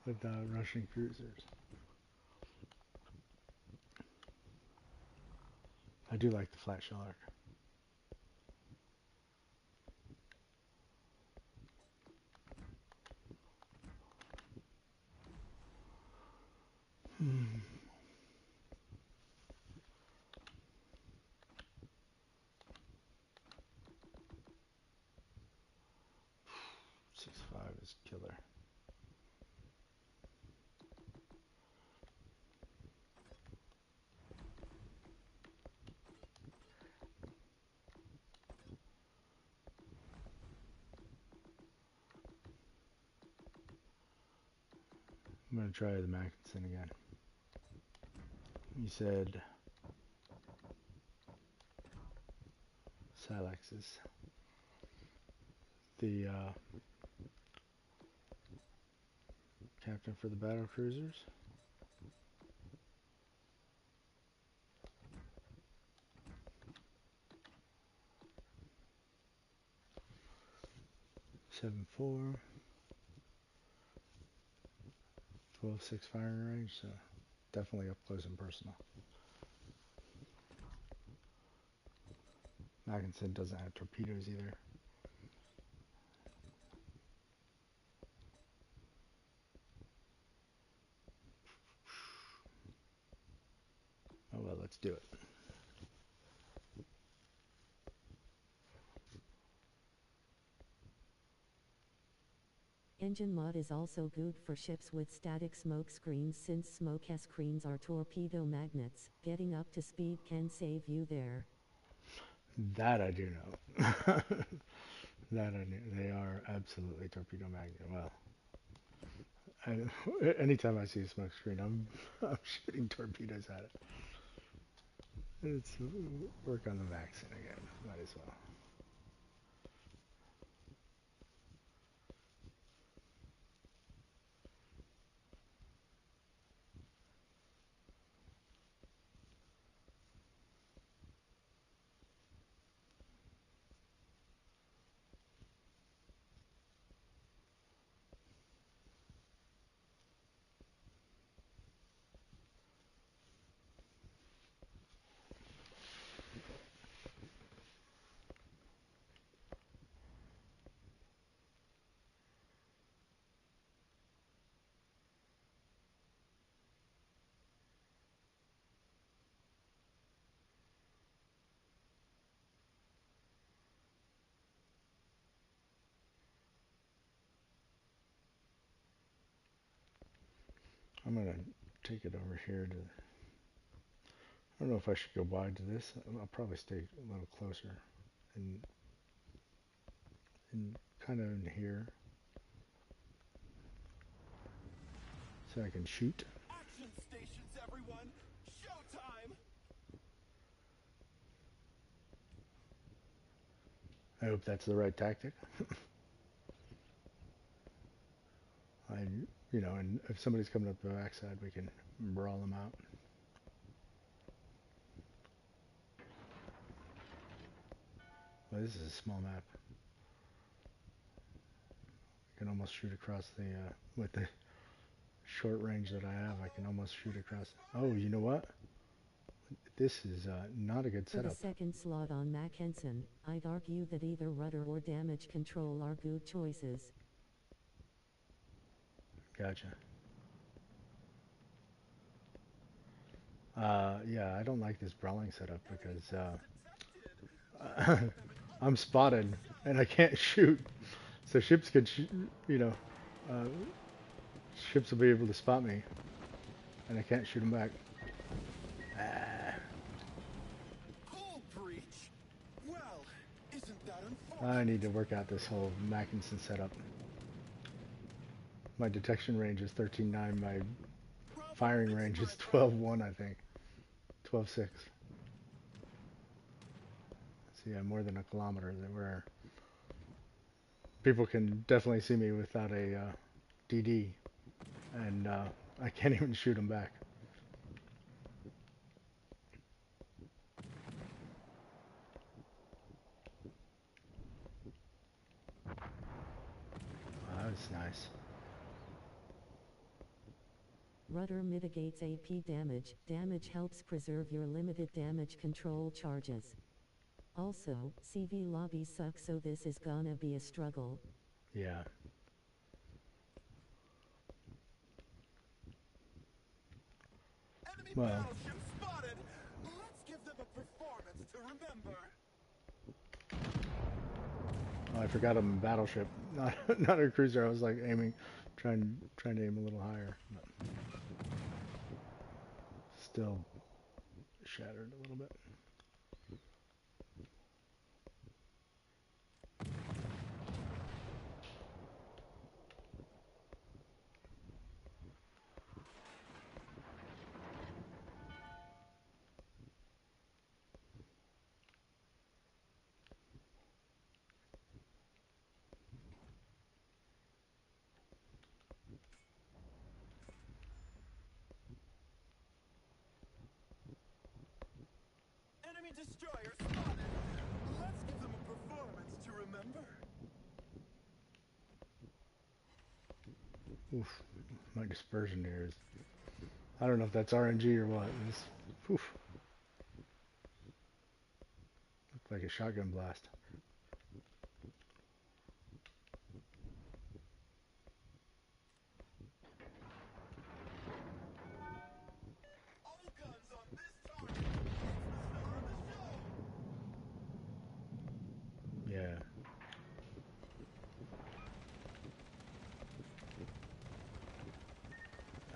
with Russian cruisers. I do like the flat shell arc. Hmm. 6.5 is killer. I'm gonna try the Mackinson again. You said Silex is the captain for the battle cruisers. Seven 4, 12.6 firing range, so definitely up close and personal. Mackinson doesn't have torpedoes either. Oh well, let's do it. Engine mod is also good for ships with static smoke screens, since smoke screens are torpedo magnets. Getting up to speed can save you there. That I do know. That I knew. They are absolutely torpedo magnet. Well, anytime I see a smoke screen, I'm shooting torpedoes at it. Let's work on the vaccine again. Might as well. I'm gonna take it over here to. I don't know if I should go wide to this. I'll probably stay a little closer and kind of in here so I can shoot. Action stations, everyone! Showtime! I hope that's the right tactic. And if somebody's coming up the backside, we can brawl them out. Well, this is a small map. I can almost shoot across the, with the short range that I have, I can almost shoot across. Oh, you know what? This is not a good For the setup. second slot on Mackensen, I'd argue that either rudder or damage control are good choices. Gotcha. Yeah, I don't like this brawling setup because I'm spotted and I can't shoot. So ships can, uh, ships will be able to spot me, and I can't shoot them back. Hull breach! Well, isn't that unfortunate? I need to work out this whole Mackinson setup. My detection range is 13.9. My firing range is 12.1, I think. 12.6. So yeah, more than a kilometer. Where people can definitely see me without a DD, and I can't even shoot them back. Wow, that's nice. Rudder mitigates AP damage. Damage helps preserve your limited damage control charges. Also, CV lobbies suck, so this is gonna be a struggle. Yeah. Enemy Well, battleship spotted! Let's give them a performance to remember. oh, I forgot I'm a battleship, not a cruiser. I was like trying to aim a little higher. But still shattered a little bit. Enemy destroyer spotted! Let's give them a performance to remember. Oof, my dispersion here is. I don't know if that's RNG or what. It's, oof, looked like a shotgun blast. All guns on this target! It's the star of the show! Yeah.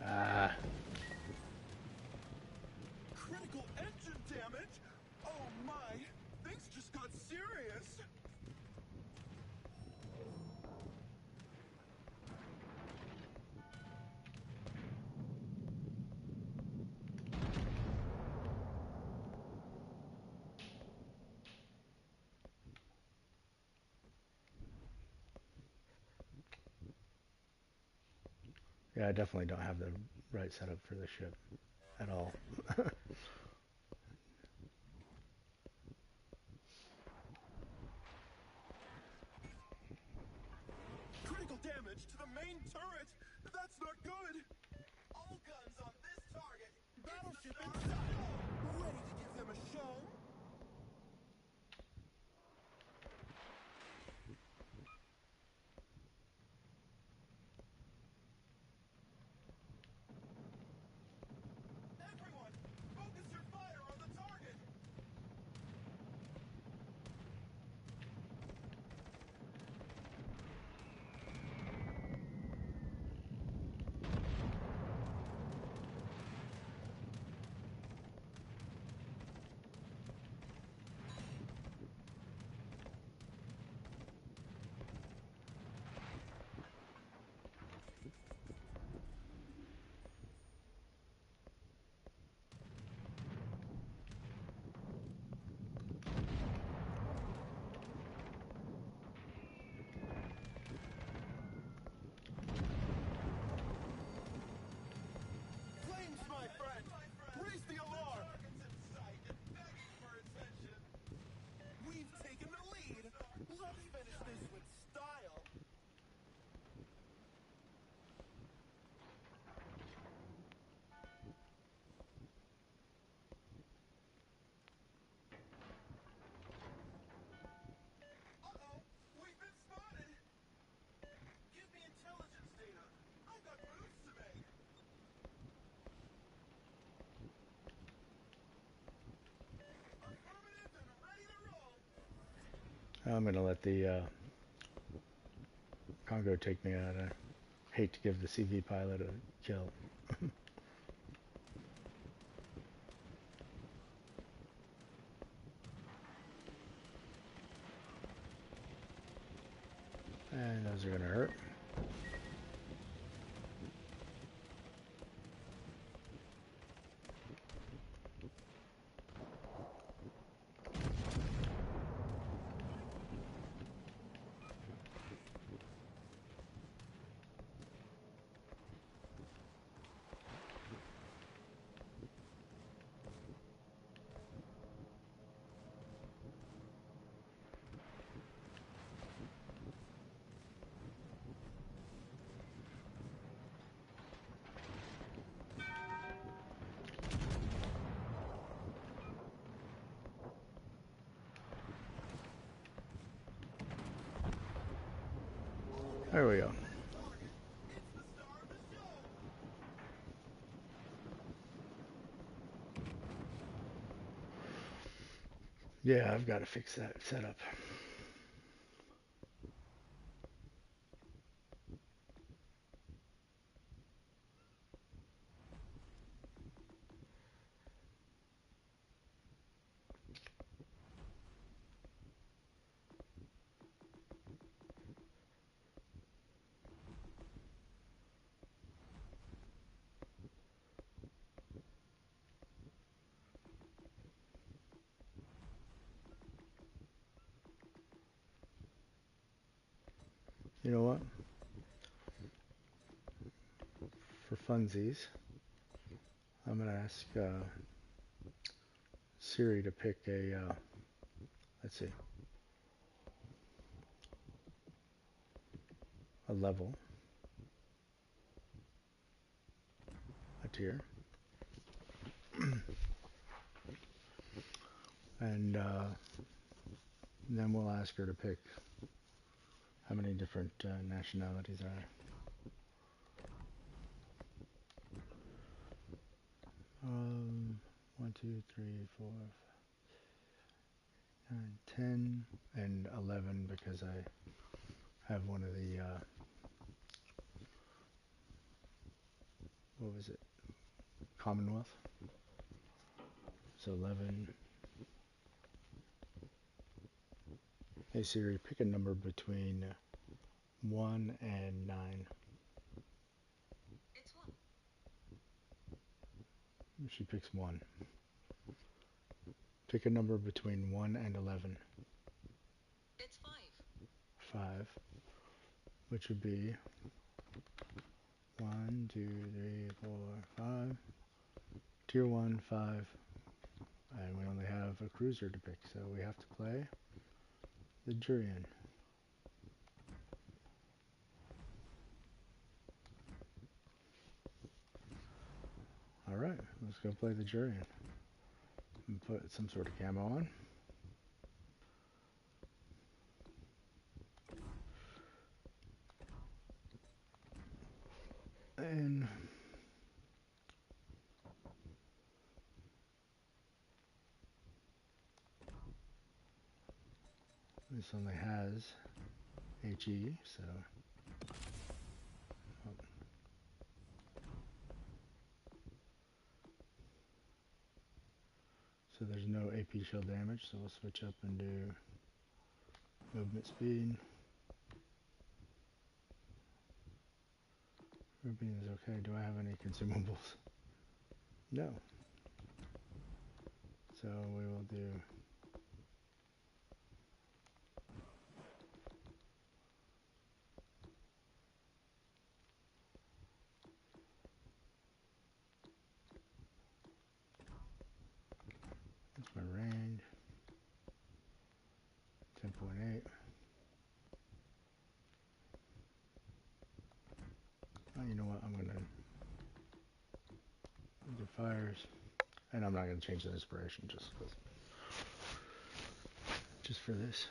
Ah. Critical engine damage? Oh my! Things just got serious! Yeah, I definitely don't have the right setup for this ship at all. Critical damage to the main turret! That's not good! All guns on this target! Battleship inside! Ready to give them a show? Everyone, focus I'm gonna let the Congo take me out. I hate to give the CV pilot a kill. And those are gonna hurt. There we go. Yeah, I've got to fix that setup. You know what? For funsies, I'm gonna ask Siri to pick a, let's see, a level, a tier, and then we'll ask her to pick how many different nationalities are there. 1, 2, 3, 4, 5, 9, 10, and 11 because I have one of the, what was it, Commonwealth. So 11. Hey Siri, pick a number between 1 and 9. It's 1. She picks 1. Pick a number between 1 and 11. It's 5. 5, which would be 1, 2, 3, 4, 5. Tier 1, 5. And we only have a cruiser to pick, so we have to play the Jurian. Alright, let's go play the Jurian. And put some sort of camo on. And this only has HE, so so there's no AP shell damage, so we'll switch up and do movement speed. Ruby is okay. Do I have any consumables? No. So we will do that's my range. 10.8. Oh, you know what? I'm gonna do fires, and I'm not gonna change the inspiration just for this.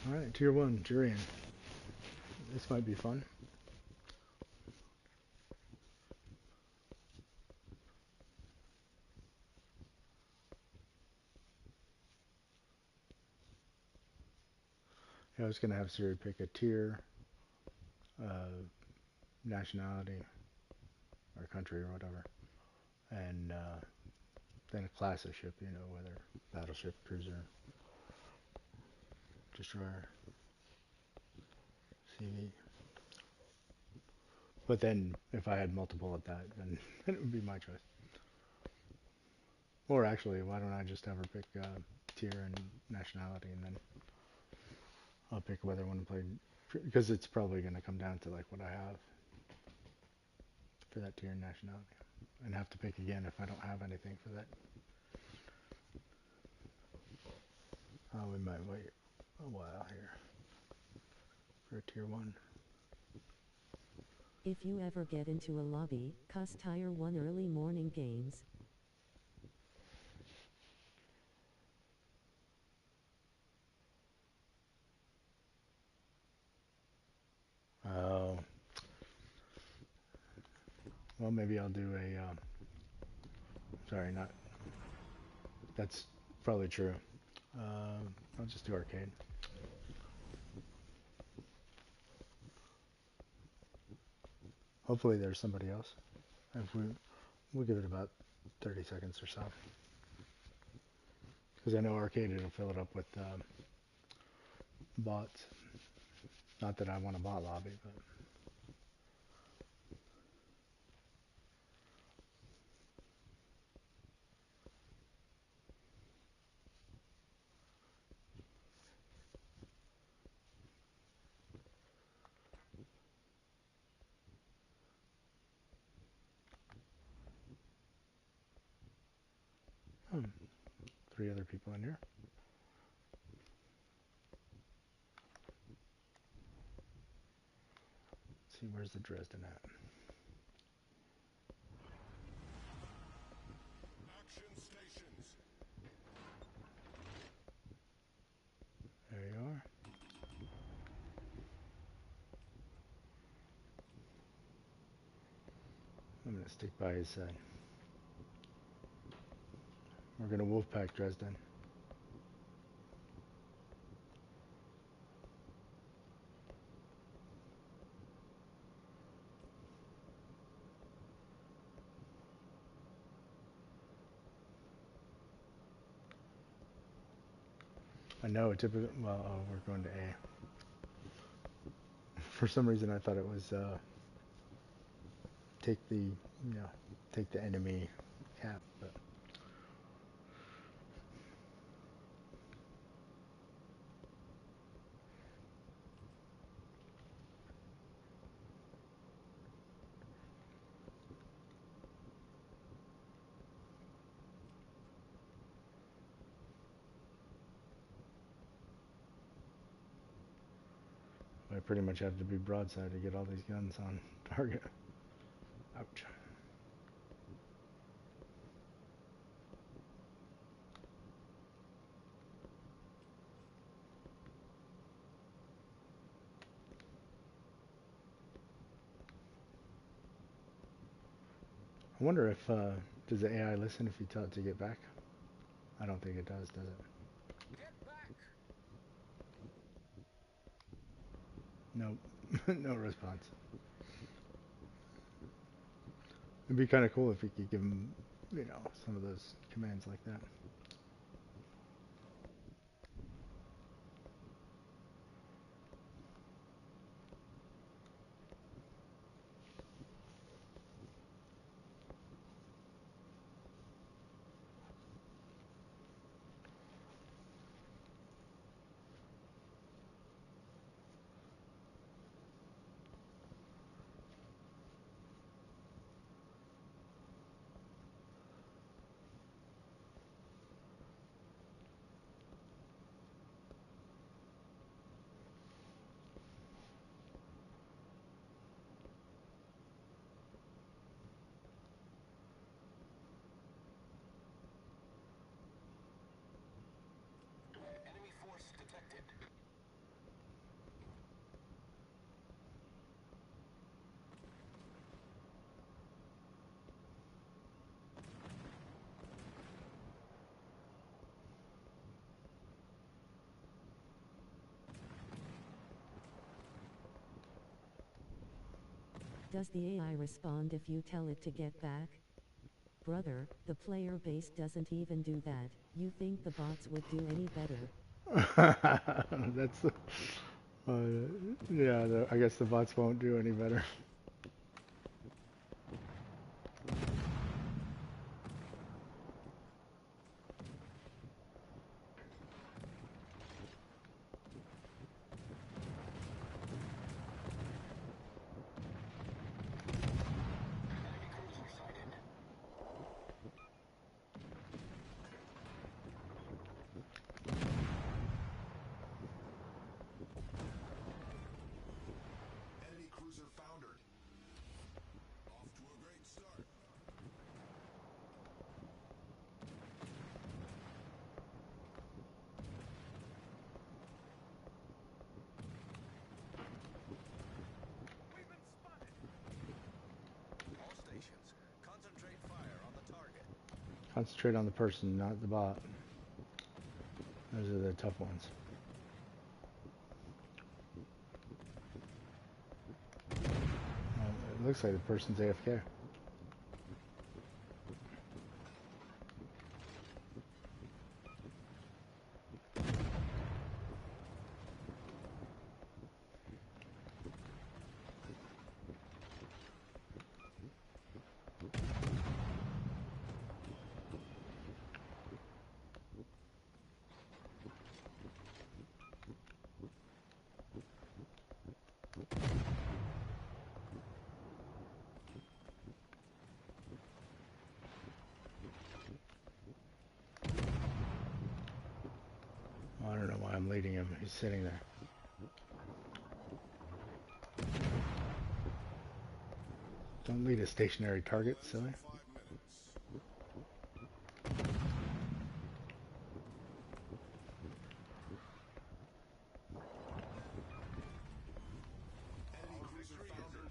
All right, tier 1, Jurian. This might be fun. I was gonna have Siri pick a tier, uh, nationality, or country or whatever, and then a class of ship. Whether battleship, cruiser, destroyer, CV. But then if I had multiple at that, then it would be my choice. Or actually, why don't I just have her pick tier and nationality, and then I'll pick whether I want to play, because it's probably going to come down to like what I have for that tier and nationality, and have to pick again if I don't have anything for that. Oh, we might wait a while here for a tier 1. If you ever get into a lobby, cuss tier 1 early morning games. Oh, well, maybe I'll do a, sorry, not, that's probably true. I'll just do arcade. Hopefully there's somebody else. If we'll give it about 30 seconds or so. Because I know arcade will fill it up with bots. Not that I want a bot lobby, but hmm, 3 other people in here. Let's see, where's the Dresden at? Action stations. There you are. I'm going to stick by his side. We're going to Wolfpack Dresden. I know, typically, well, oh, we're going to A. For some reason I thought it was take the enemy cap, but I pretty much have to be broadside to get all these guns on target. Ouch. I wonder if, does the AI listen if you tell it to get back? I don't think it does it? Get back! Nope. No response. It'd be kind of cool if you could give them, some of those commands like that. Does the AI respond if you tell it to get back? Brother, the player base doesn't even do that. You think the bots would do any better? That's the, yeah, I guess the bots won't do any better. Enemy cruiser foundered. Off to a great start. We've been spotted. All stations, concentrate fire on the target. Concentrate on the person, not the bot. Those are the tough ones. It looks like the person's AFK. I don't know why I'm leading him. He's sitting there. Don't lead a stationary target, silly. 5 minutes. Enemy cruiser foundered.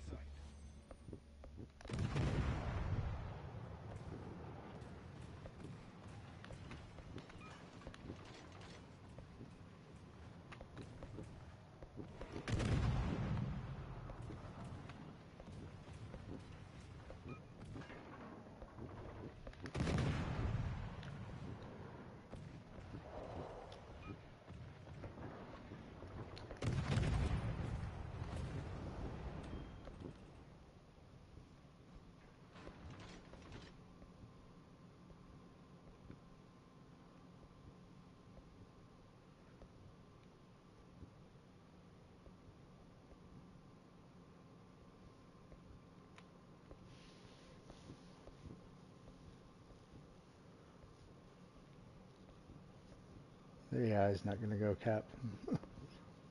The AI is not going to go cap.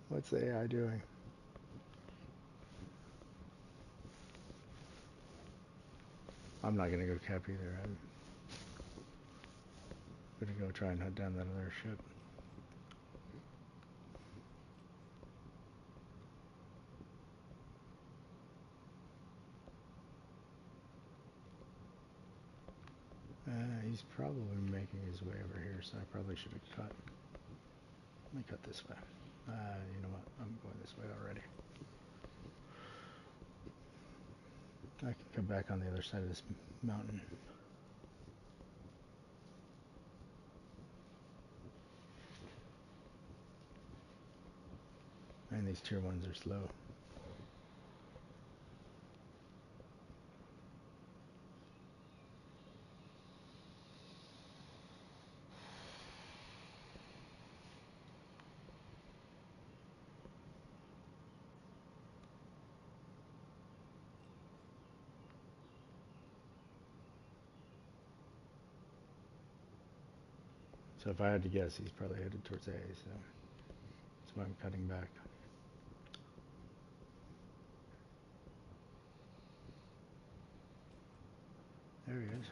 What's the AI doing? I'm not going to go cap either. I'm going to go try and hunt down that other ship. He's probably making his way over here, so I probably should have cut. Let me cut this way. You know what? I'm going this way already. I can come back on the other side of this mountain. And these tier 1s are slow. So if I had to guess, he's probably headed towards A, so that's why I'm cutting back. There he is.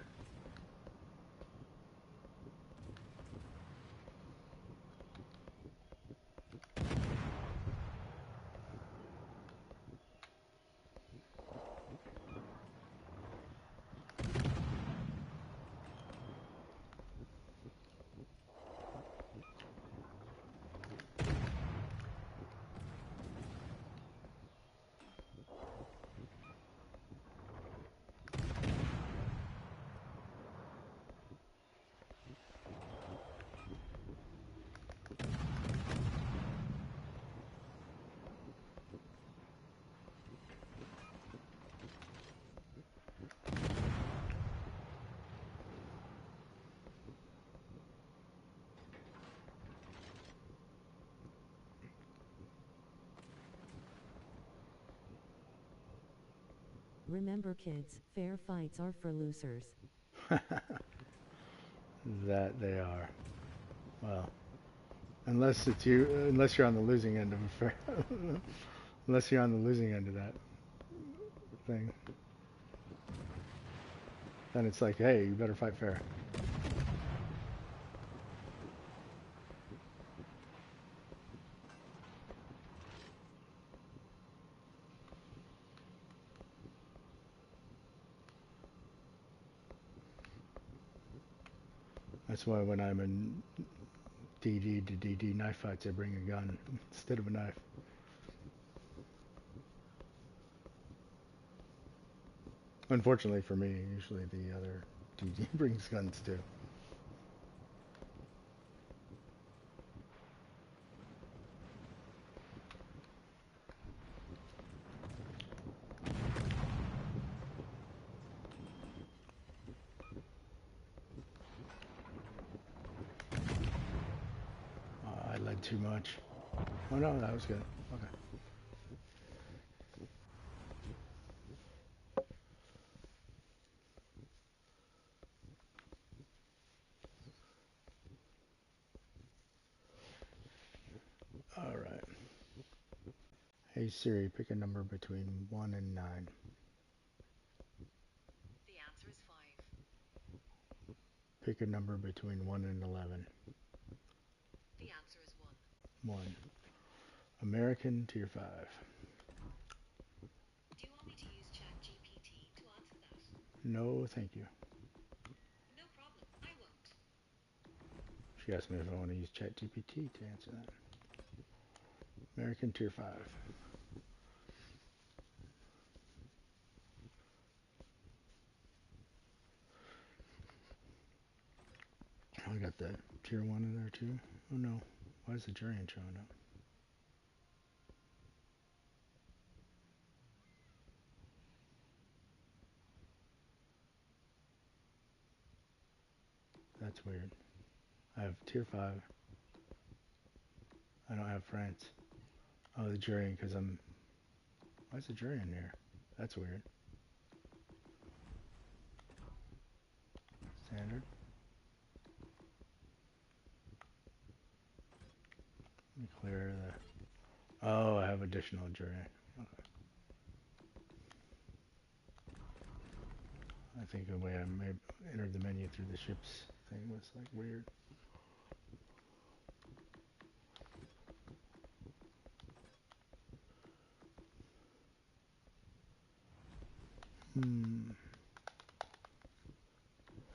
Remember kids, fair fights are for losers. That they are. Well, unless it's you, unless you're on the losing end of a fair, unless you're on the losing end of that thing, then it's like, hey, you better fight fair. That's why when I'm in DD to DD knife fights, I bring a gun instead of a knife. Unfortunately for me, usually the other DD brings guns too. I led too much. Oh no, that was good. Okay. All right. Hey Siri, pick a number between 1 and 9. The answer is 5. Pick a number between 1 and 11. The answer is 1. 1. American Tier 5. Do you want me to use ChatGPT to answer that? No, thank you. No problem, I won't. She asked me if I want to use ChatGPT to answer that. American Tier 5. Oh, I got the Tier 1 in there too. Oh no. Why is the Jurian showing up? That's weird. I have Tier 5. I don't have France. Oh, the Jurian, because I'm... Why is the Jurian here? That's weird. Standard. Let me clear the... Oh, I have additional Jurian. Okay. I think the way I entered the menu through the ships thing was like weird.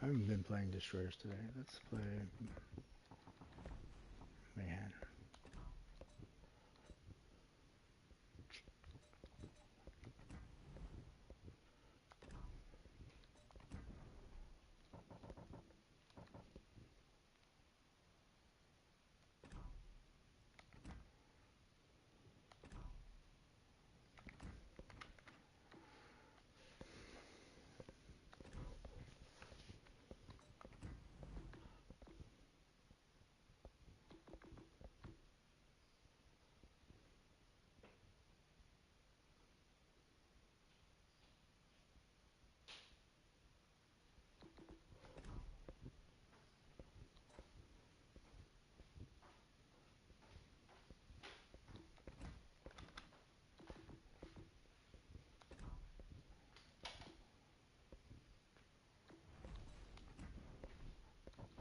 I haven't been playing destroyers today. Let's play man.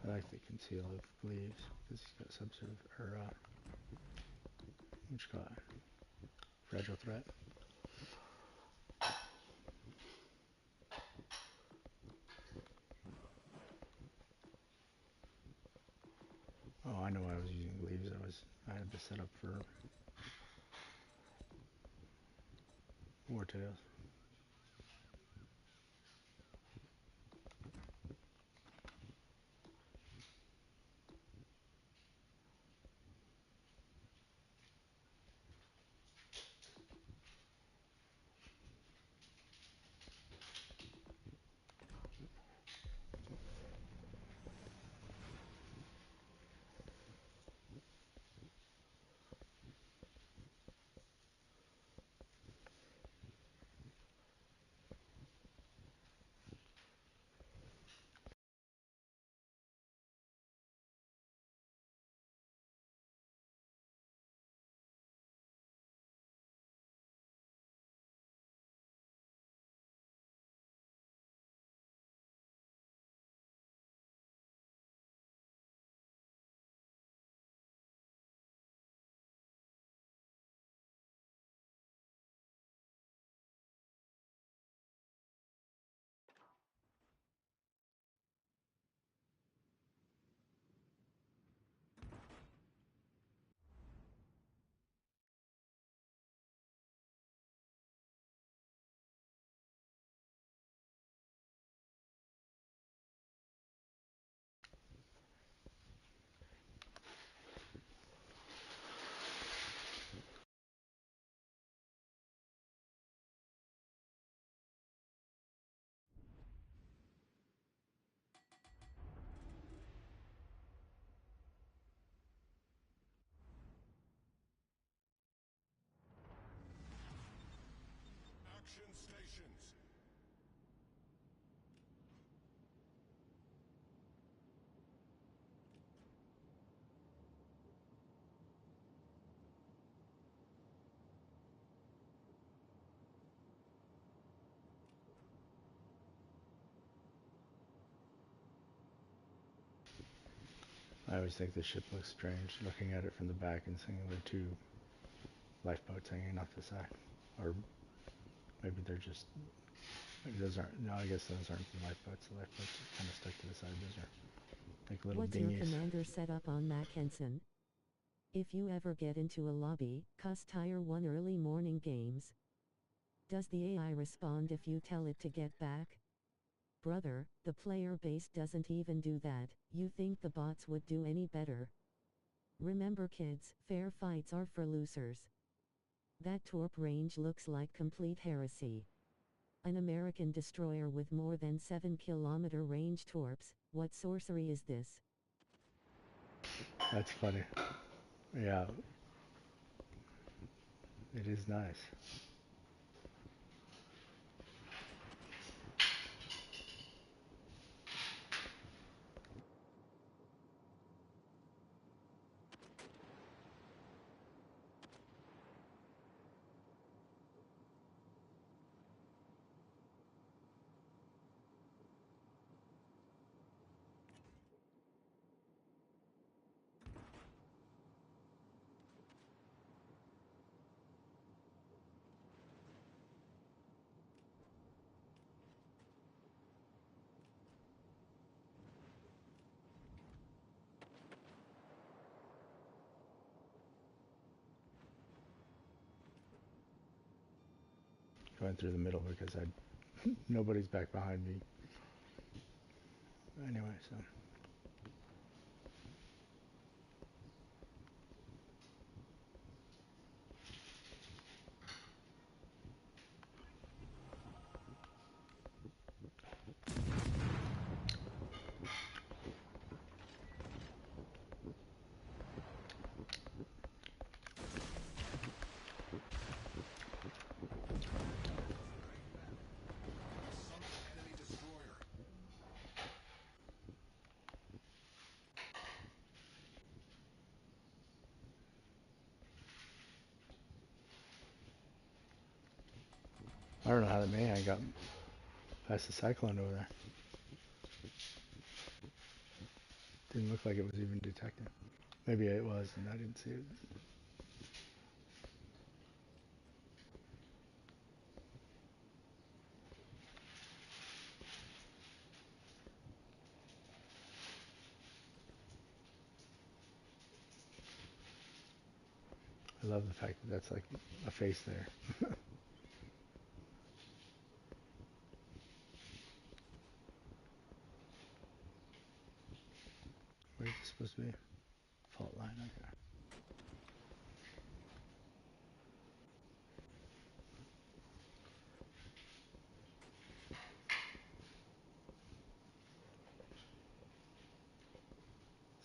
I like the conceal of leaves because he's got some sort of what you call it? Fragile threat. Oh, I know why I was using leaves. I had this set up for Wartails. I always think the ship looks strange looking at it from the back and seeing the two lifeboats hanging off the side. Or maybe they're just, maybe those aren't, no, I guess those aren't the lifeboats. The lifeboats are kind of stuck to the side. Those are like little What's dinghies. your commander setup on Mackensen? If you ever get into a lobby, cuss Tier 1 early morning games. Does the AI respond if you tell it to get back? Brother, the player base doesn't even do that. You think the bots would do any better? Remember kids, fair fights are for losers. That torp range looks like complete heresy. An American destroyer with more than 7-kilometer range torps, what sorcery is this? That's funny. Yeah. It is nice. Going through the middle because nobody's back behind me. Anyway, so. Enemy destroyer. I don't know how the Mayhem got past the Cyclone over there. Didn't look like it was even detected. Maybe it was and I didn't see it. I love the fact that that's like a face there. Where's it supposed to be? Fault line, okay.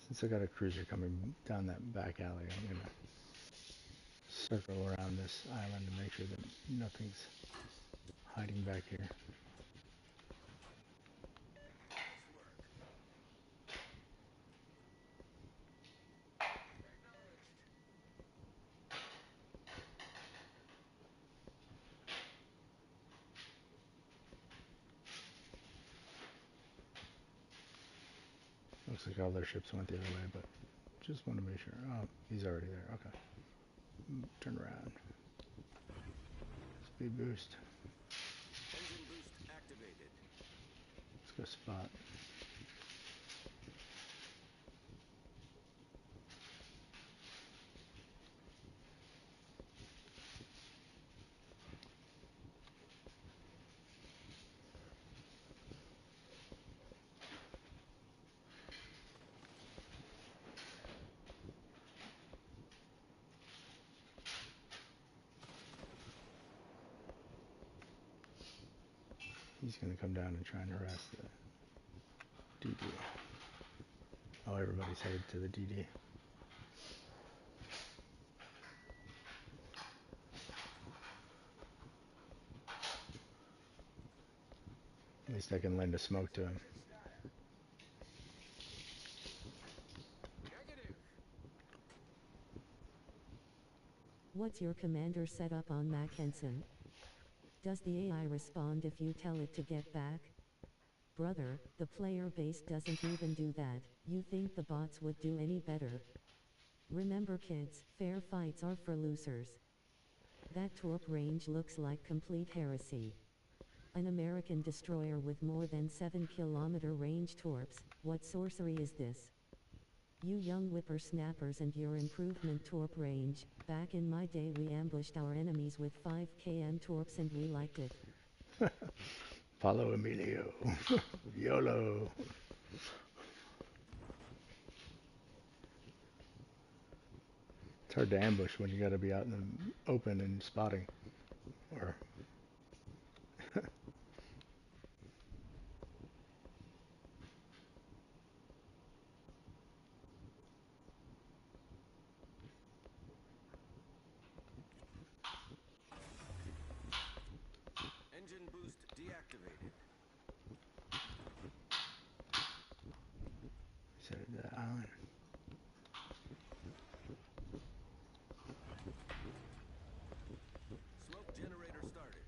Since I got a cruiser coming down that back alley, I'm gonna circle around this island to make sure that nothing's hiding back here. Looks like all their ships went the other way, but just want to make sure. Oh, he's already there. Okay. Turn around. Speed boost. Engine boost activated. Let's go spot. He's gonna come down and try and harass the DD. Oh, everybody's headed to the DD. At least I can lend a smoke to him. Negative. What's your commander setup on Mackensen? Does the AI respond if you tell it to get back? Brother, the player base doesn't even do that. You think the bots would do any better? Remember kids, fair fights are for losers. That torp range looks like complete heresy. An American destroyer with more than 7-kilometer range torps, what sorcery is this? You young whippersnappers and your improvement torp range, back in my day we ambushed our enemies with 5 km torps and we liked it. Follow Emilio. YOLO. It's hard to ambush when you gotta be out in the open and spotting. Or Engine boost deactivated. set it to that island. Smoke generator started.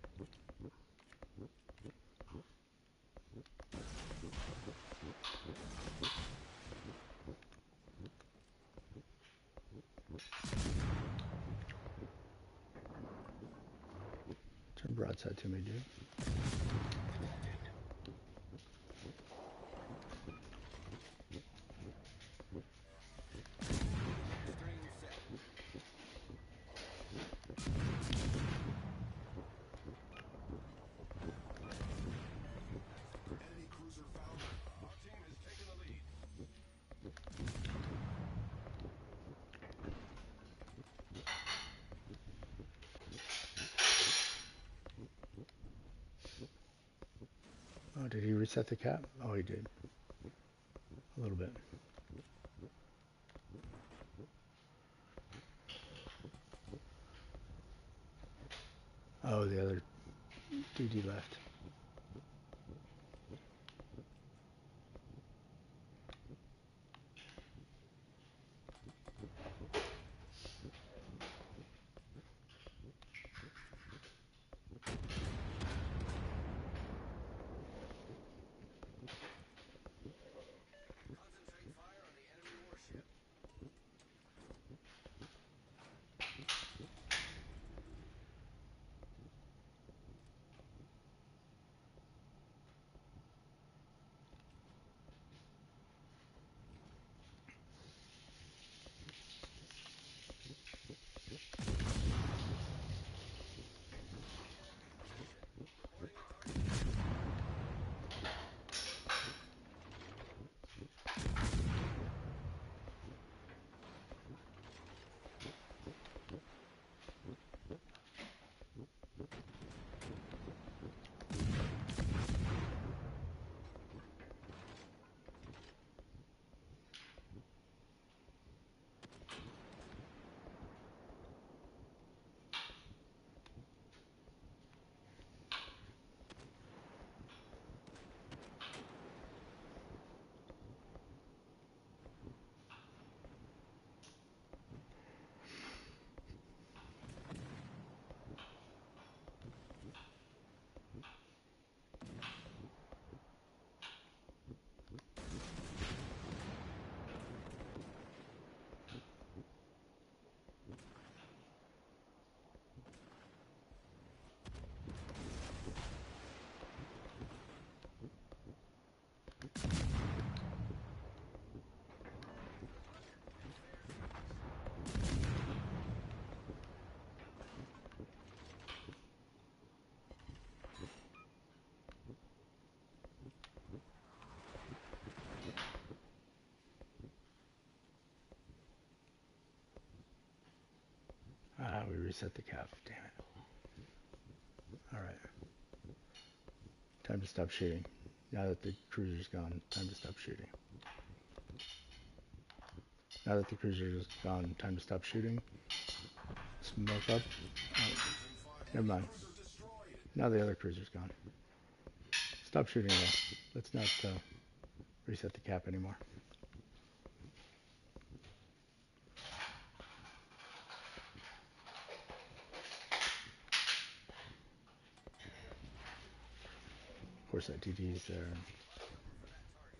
Turn broadside to me, dude. Stream set. Enemy cruiser found. Our team has taken the lead. Oh, did he reset the cap? Oh, he did. A little bit. Oh, the other DD left. Concentrate fire on the enemy warship. Reporting a target. Ah, we reset the cap. Damn it. All right. Time to stop shooting. Now that the cruiser's gone, time to stop shooting. Now that the cruiser is gone, time to stop shooting. Smoke up. Oh, never mind. Cruiser destroyed. Now the other cruiser's gone. Stop shooting though. Let's not reset the cap anymore. Of course that DD is there. Cover for that target.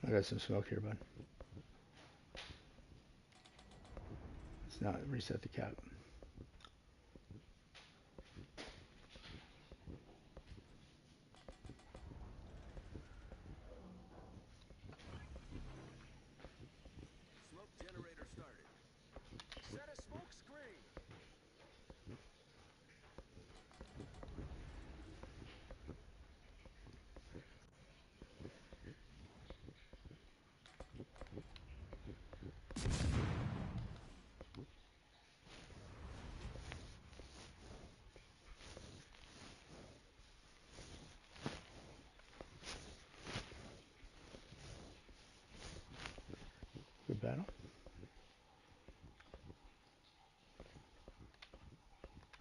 I got some smoke here, bud. Let's not reset the cap. Smoke generator started. Set a smoke screen. Good battle.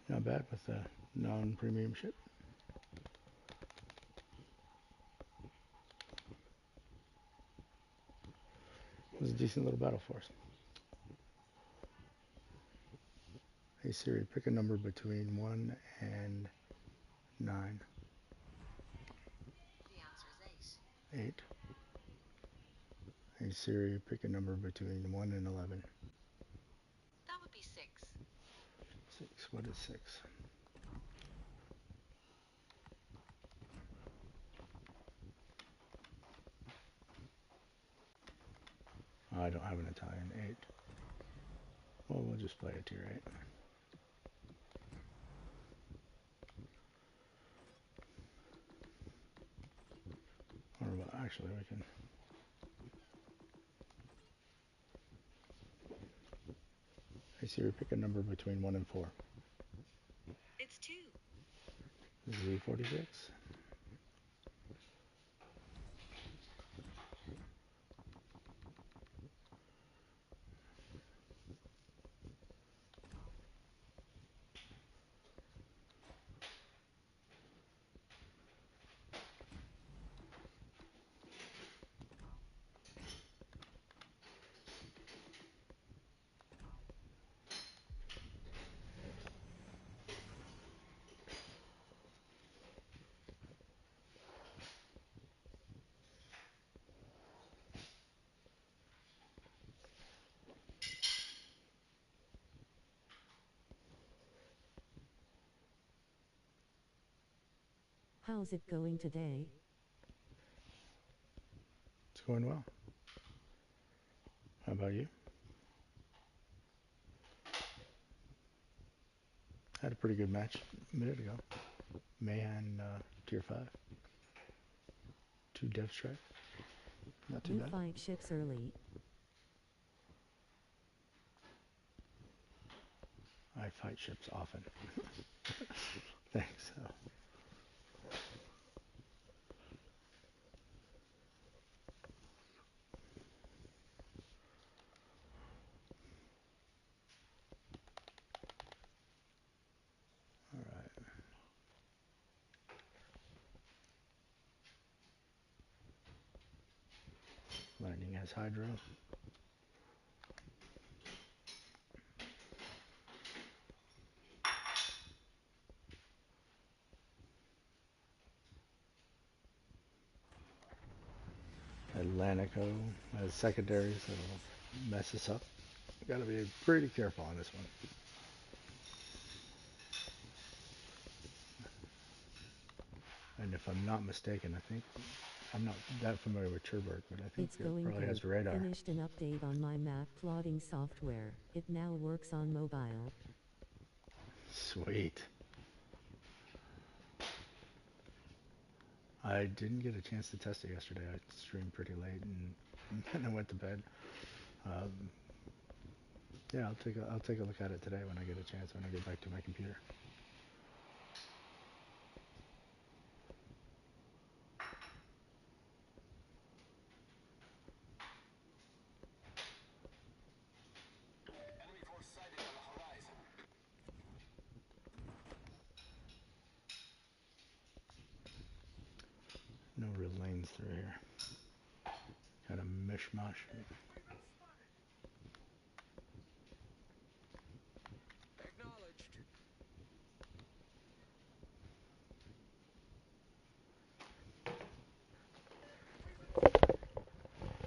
Not bad with a non-premium ship. It was a decent little battle for us. Hey Siri, pick a number between 1 and 9. The answer is 8. 8. Hey Siri, pick a number between 1 and 11. That would be 6. 6. What is 6? I don't have an Italian 8. Well, we'll just play a tier 8. Or actually, we can. Hey Siri, pick a number between 1 and 4. It's 2. Z46. How's it going today? It's going well. How about you? Had a pretty good match a minute ago. Mahan tier 5. 2 dev strike. Not too You bad. fight ships early. I fight ships often. Thanks. Alright. Lightning has Hydro. Atlantico has secondaries that'll mess us up. Gotta be pretty careful on this one. And if I'm not mistaken, I think I'm not that familiar with Cherbourg, but I think It's it going probably good. has radar. Finished an update on my map plotting software. It now works on mobile. Sweet. I didn't get a chance to test it yesterday. I streamed pretty late and then I went to bed. Um, yeah, I'll take a look at it today when I get a chance when I get back to my computer. Enemy force sighted on the horizon. No real lanes through here. Kind of mishmash. Agreement spotted. Acknowledged. Agreement spotted.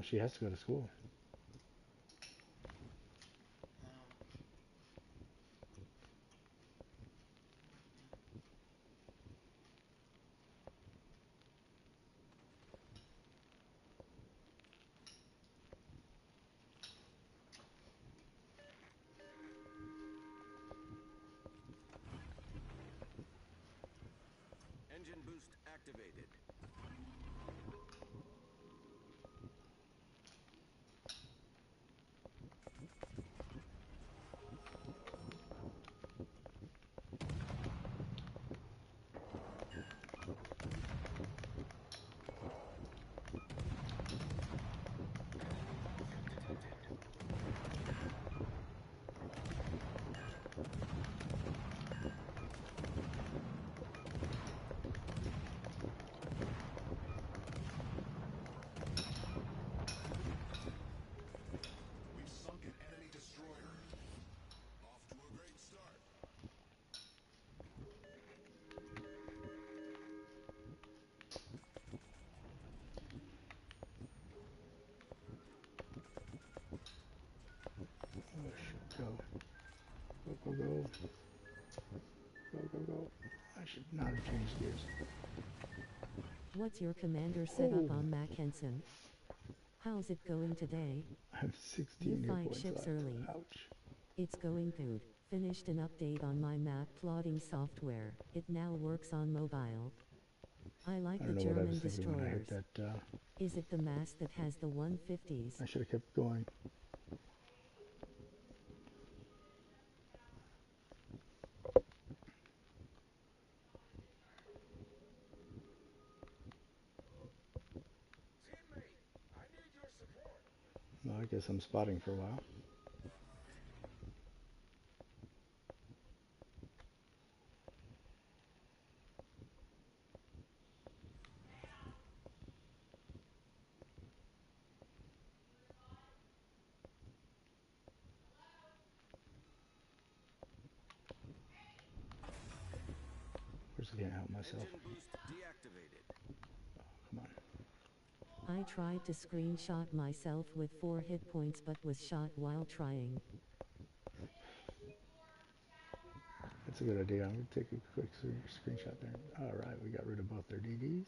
she has to go to school. Engine boost activated. We've sunk an enemy destroyer. Off to a great start. Oh, shit. Go. Go, go, go. Go, go, go. I should not have changed gears. What's your commander setup on Mackensen? How's it going today? I have You 16 hit fight points ships left. early. Ouch. It's going good. Finished an update on my map plotting software. It now works on mobile. I like I the don't know what I was German thinking when I hit destroyers. that. Is it the mass that has the 150s? I should have kept going. Teammate, I need your support. Well, I guess I'm spotting for a while. Of course, I can't help myself. Engine boost deactivated. Come on. I tried to screenshot myself with 4 hit points but was shot while trying. That's a good idea. I'm going to take a quick screenshot there. All right, we got rid of both their DDs.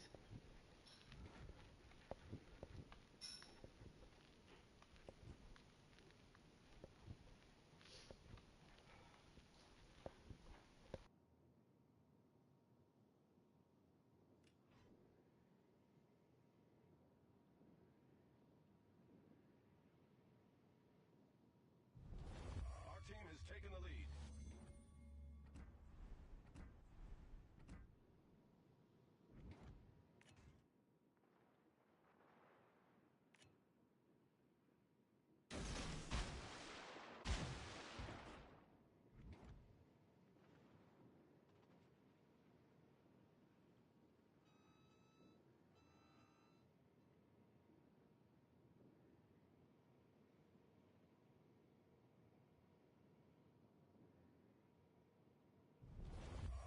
Our team has taken the lead.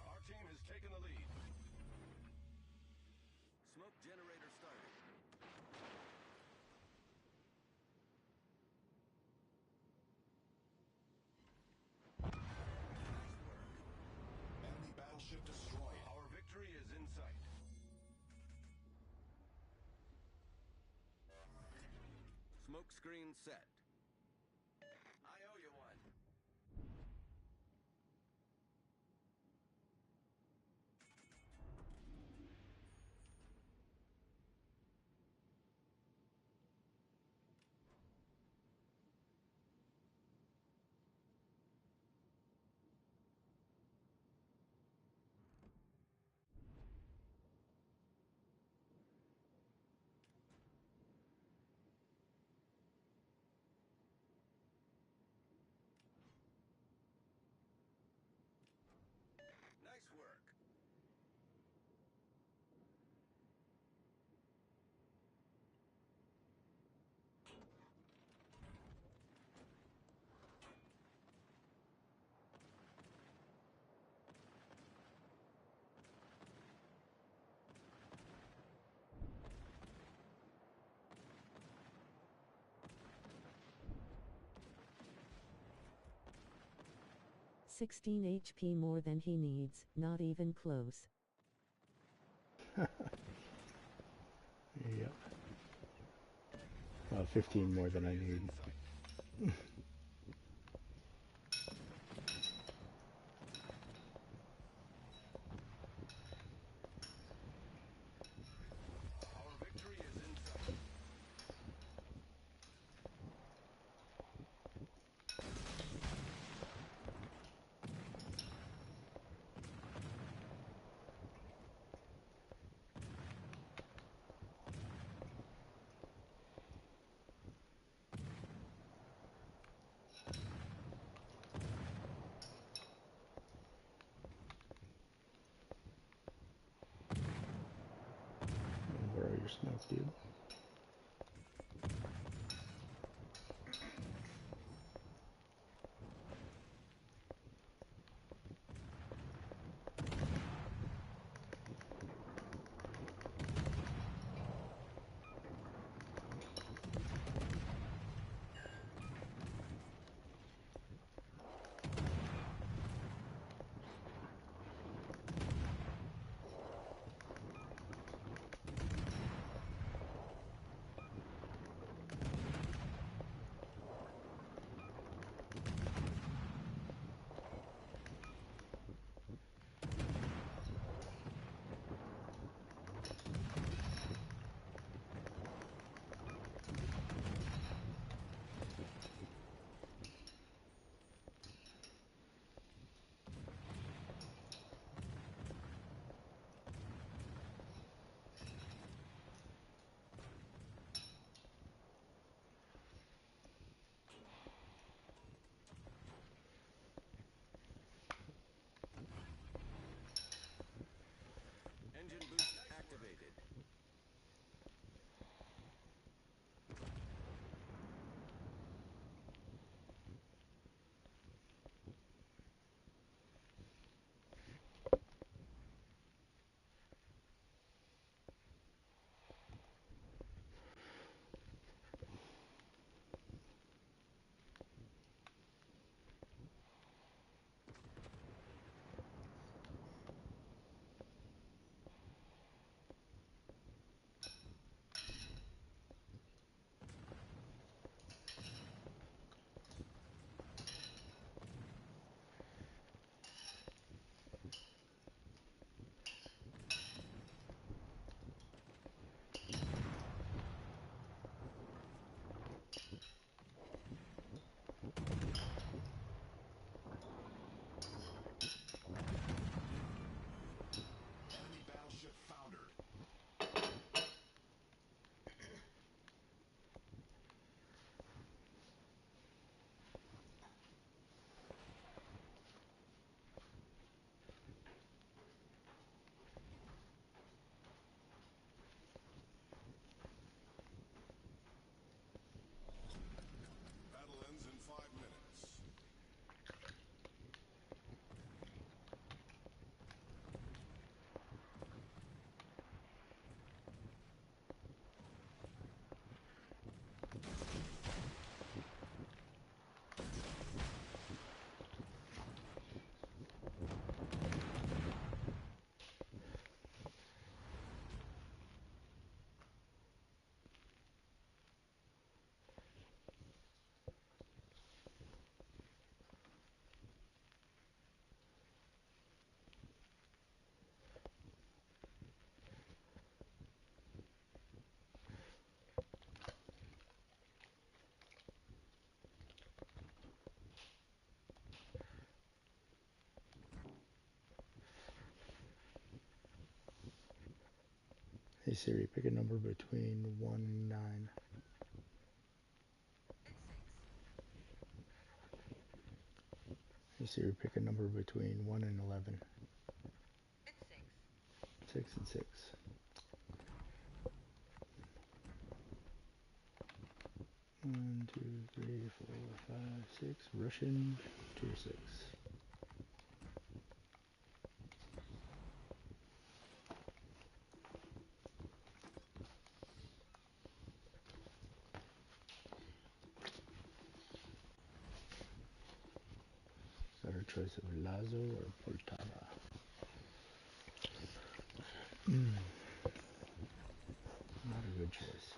Our team has taken the lead. Smoke generator started. Nice work. Enemy battleship destroyed. Our victory is in sight. Smoke screen set. I owe you one. 16 HP more than he needs, not even close. Yep. 15 more than I need. Our victory is in sight. Borrow your smoke, dude. Engine boost activated. Enemy battleship foundered. Battle ends in 5 minutes. Hey Siri, pick a number between 1 and 9. It's 6. Hey Siri, pick a number between 1 and 11. It's 6. 6 and 6. 1, 2, 3, 4, 5, 6. Russian 2 6. Is that Her choice of Lazo or Poltava. Not a good choice.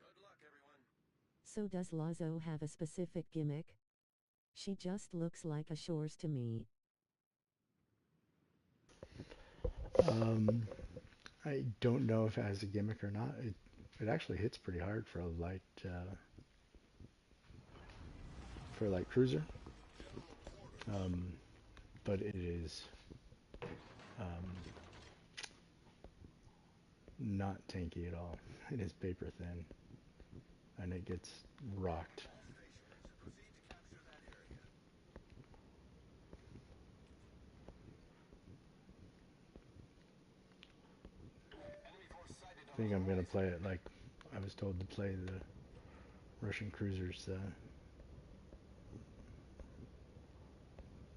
Good luck, everyone. So does Lazo have a specific gimmick? She just looks like a Shores to me. I don't know if it has a gimmick or not. It actually hits pretty hard for a light cruiser. But it is not tanky at all. It is paper thin, and it gets rocked. All stations, proceed to capture that area. Enemy force sighted I on think the I'm gonna horizon. play it like I was told to play the Russian cruisers.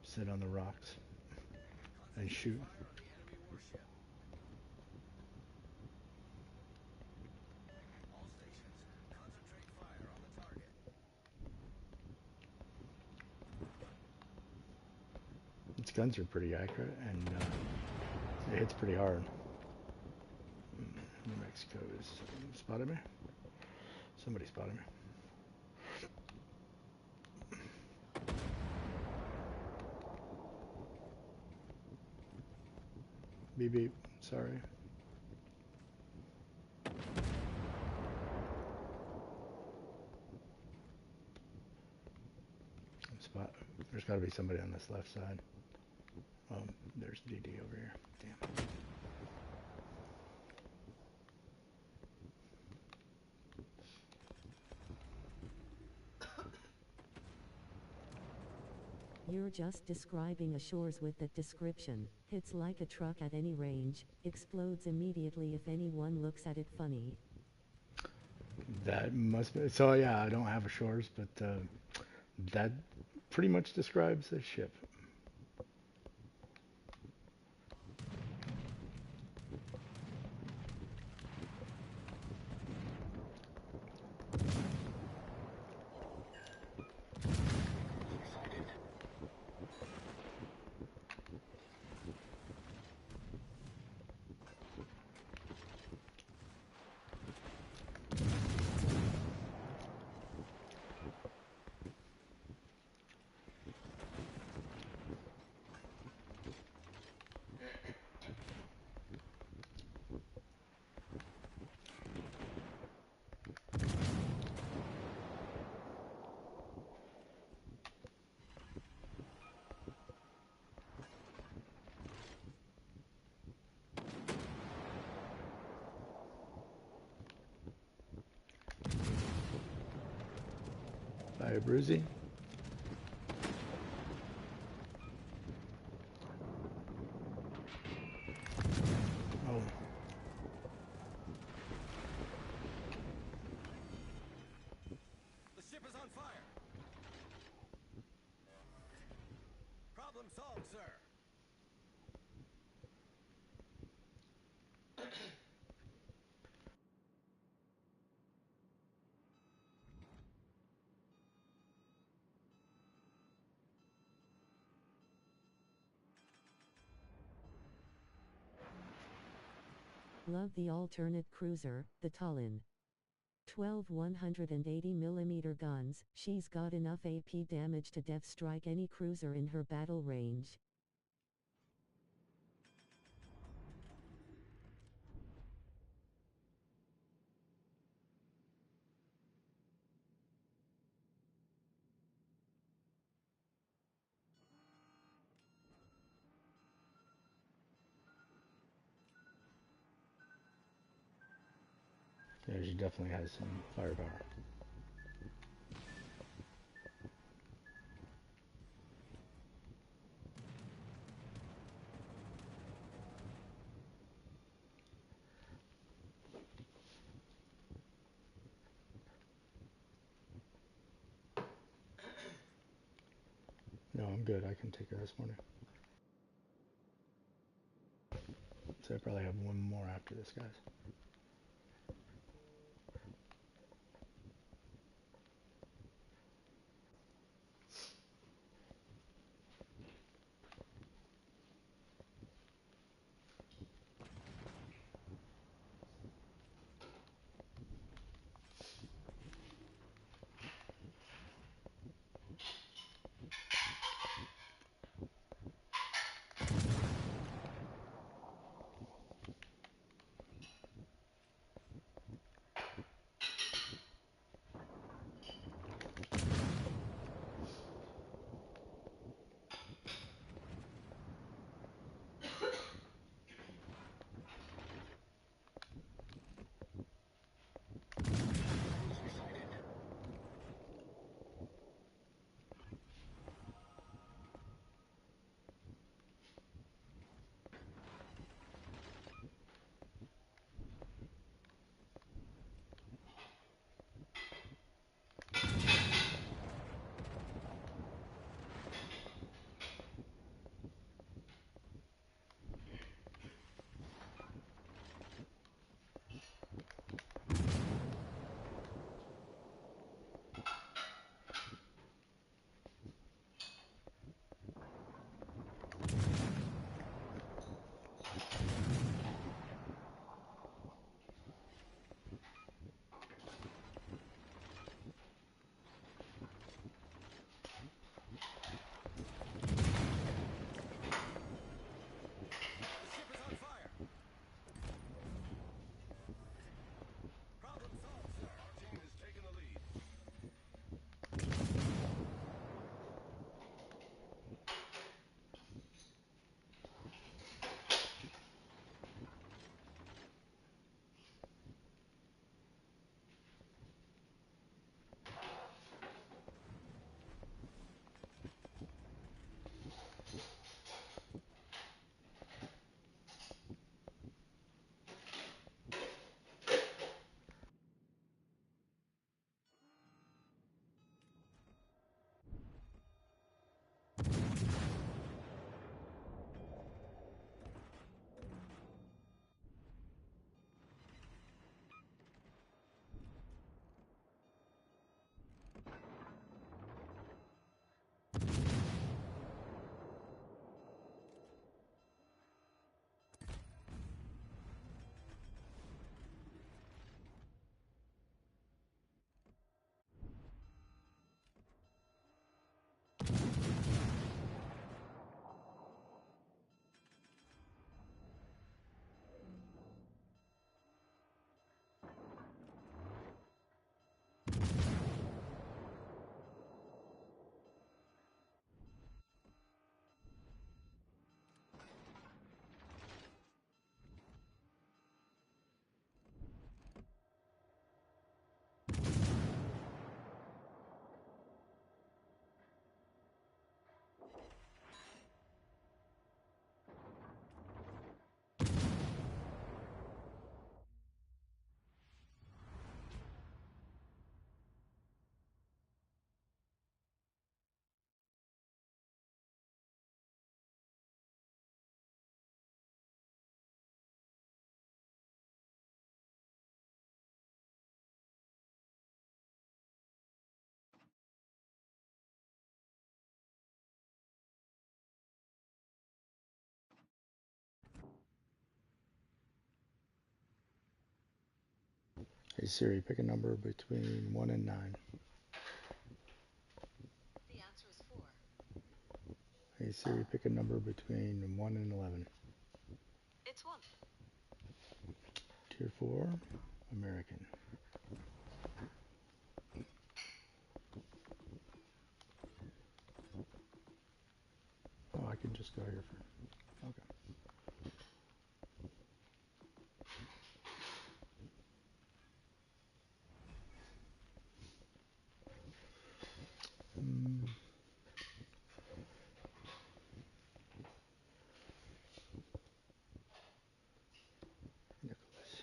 Sit on the rocks and Concentrate shoot. fire on the enemy warship. All stations, concentrate fire on the target. Its guns are pretty accurate, and it hits pretty hard. New Mexico is spotted me. Somebody spotted me. Beep beep. Sorry. Spot. There's got to be somebody on this left side. There's DD over here. Damn. You're just describing a Shores with that description. Hits like a truck at any range, explodes immediately if anyone looks at it funny. That must be. So yeah, I don't have a Shores, but that pretty much describes this ship. Hi, Bruzy. Oh, The ship is on fire. Problem solved, sir. Love the alternate cruiser, the Tallinn. 12 180mm guns, she's got enough AP damage to def strike any cruiser in her battle range. yeah, she definitely has some firepower. No, I'm good. I can take her this morning. So I probably have one more after this, guys. Hey Siri, pick a number between 1 and 9. The answer is 4. Hey Siri, pick a number between 1 and 11. It's 1. Tier 4, American. Oh, I can just go here for. Okay. Nicholas.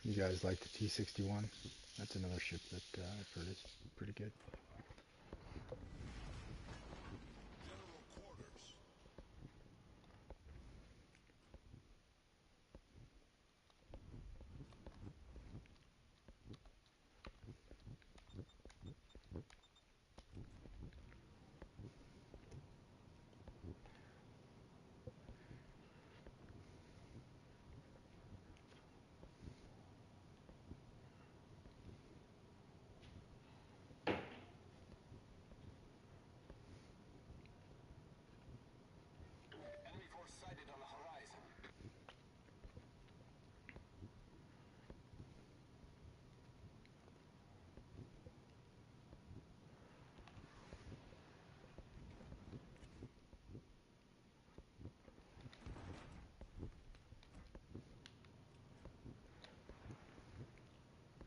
You guys like the T-61? That's another ship that I've heard is pretty good. General quarters. Enemy force sighted on the horizon.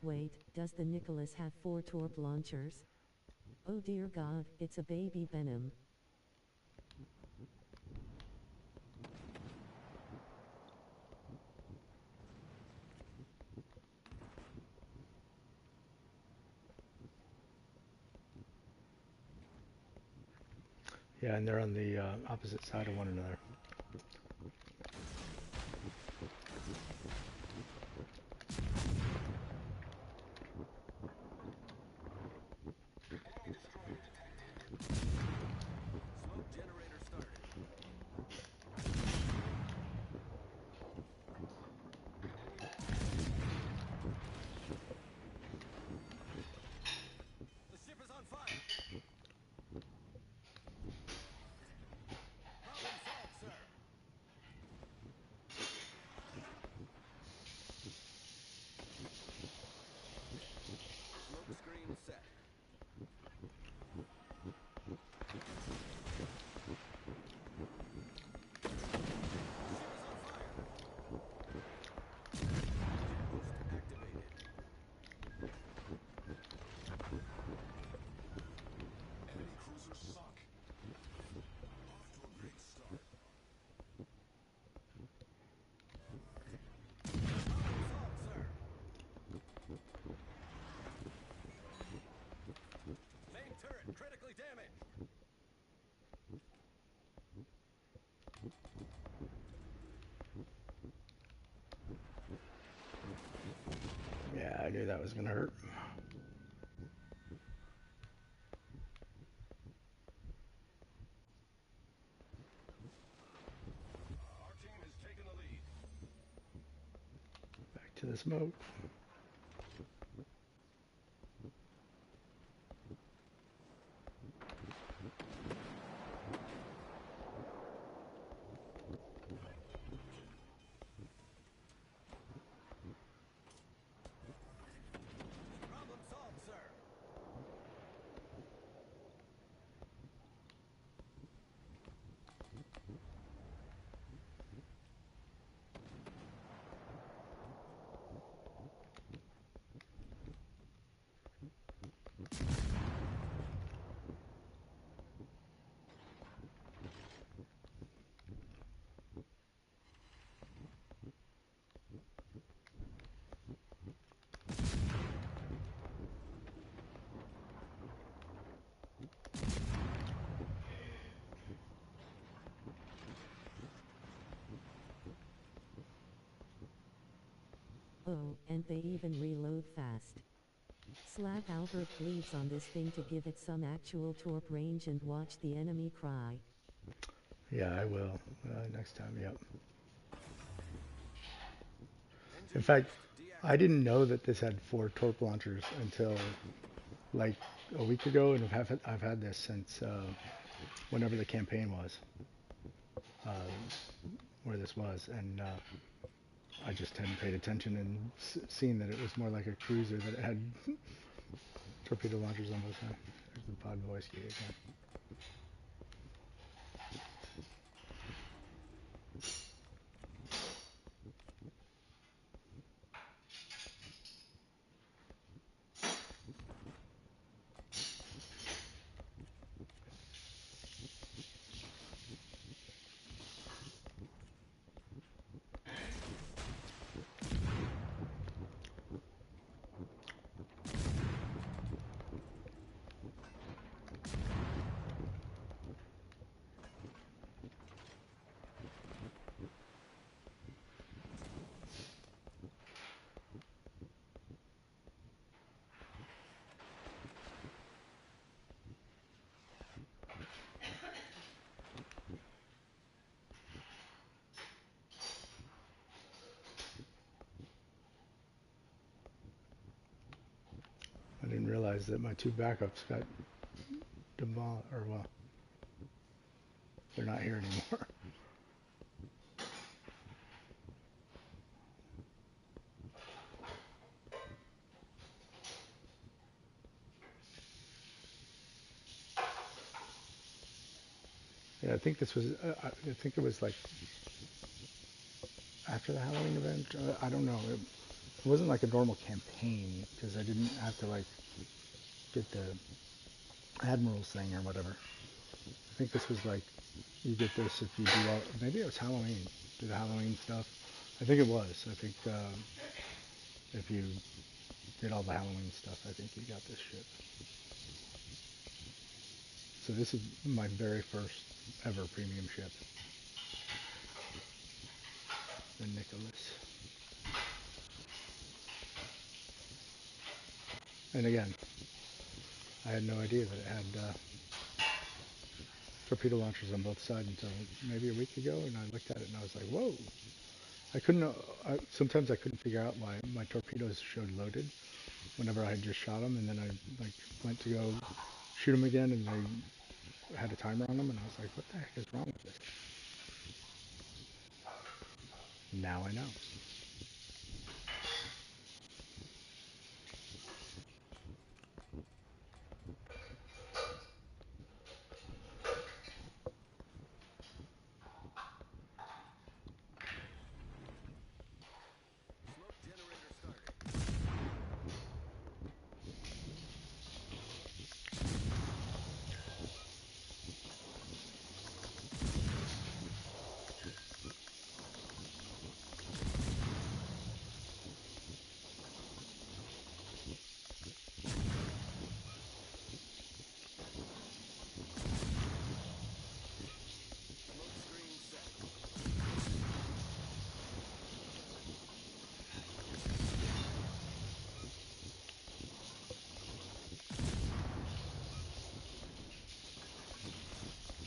Wait, does the Nicholas have 4 torp launchers? Oh dear God, it's a baby Venom. Yeah, and they're on the opposite side of one another. Enemy destroyer detected. Smoke generator started. The ship is on fire. Problem solved, sir. I knew that was gonna hurt. Our team has taken the lead. Back to the smoke. Problem solved, sir. Oh, and they even reload fast. Slap Albert bleeds on this thing to give it some actual torp range and watch the enemy cry. Yeah, I will. Next time, yep. Engine In fact, boost I didn't know that this had 4 torp launchers until like a week ago, and I've had this since whenever the campaign was, where this was, and I just hadn't paid attention and seen that it was more like a cruiser, that it had torpedo launchers on both sides. There's the pod voice key again. I didn't realize that my 2 backups got demolished, or well, they're not here anymore. Yeah, I think this was, I think it was like after the Halloween event. I don't know. It wasn't like a normal campaign because I didn't have to like get the Admiral's thing or whatever. I think this was like, you get this if you do all, maybe it was Halloween, do the Halloween stuff. I think it was. I think if you did all the Halloween stuff, I think you got this ship. So this is my very first ever premium ship, the Nicholas. And again, I had no idea that it had torpedo launchers on both sides until maybe a week ago, and I looked at it and I was like, whoa. I couldn't, sometimes I couldn't figure out why my torpedoes showed loaded whenever I had just shot them, and then I like went to go shoot them again, and they had a timer on them, and I was like, what the heck is wrong with this? Now I know. smoke generator started.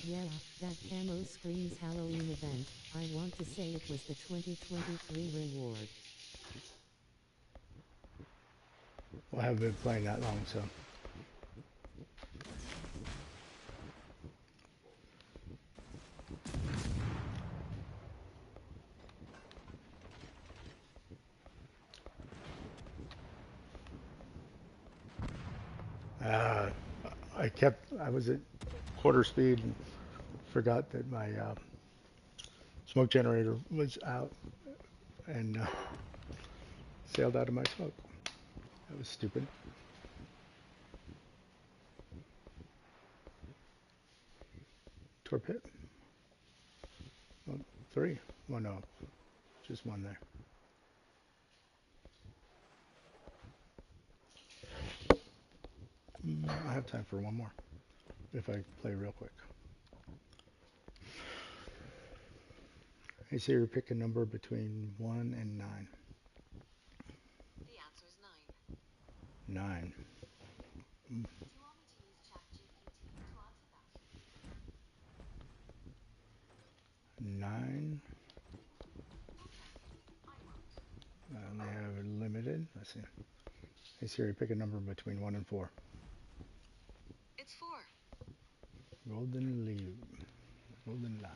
Yeah, that camo screams Halloween event. I want to say it was the 2023 reward. Well, I haven't been playing that long, so. Uh, I was at quarter speed and forgot that my smoke generator was out and sailed out of my smoke. That was stupid. Torpid. Well, three. Well, no, just one there. I have time for one more if I play real quick. Hey Siri, pick a number between 1 and 9. The answer is 9. 9. Do you want me to use ChatGPT to answer that? 9. Okay, I won't. I only have it limited. Let's see. Hey Siri, pick a number between 1 and 4. It's 4. Golden leaf. Golden line.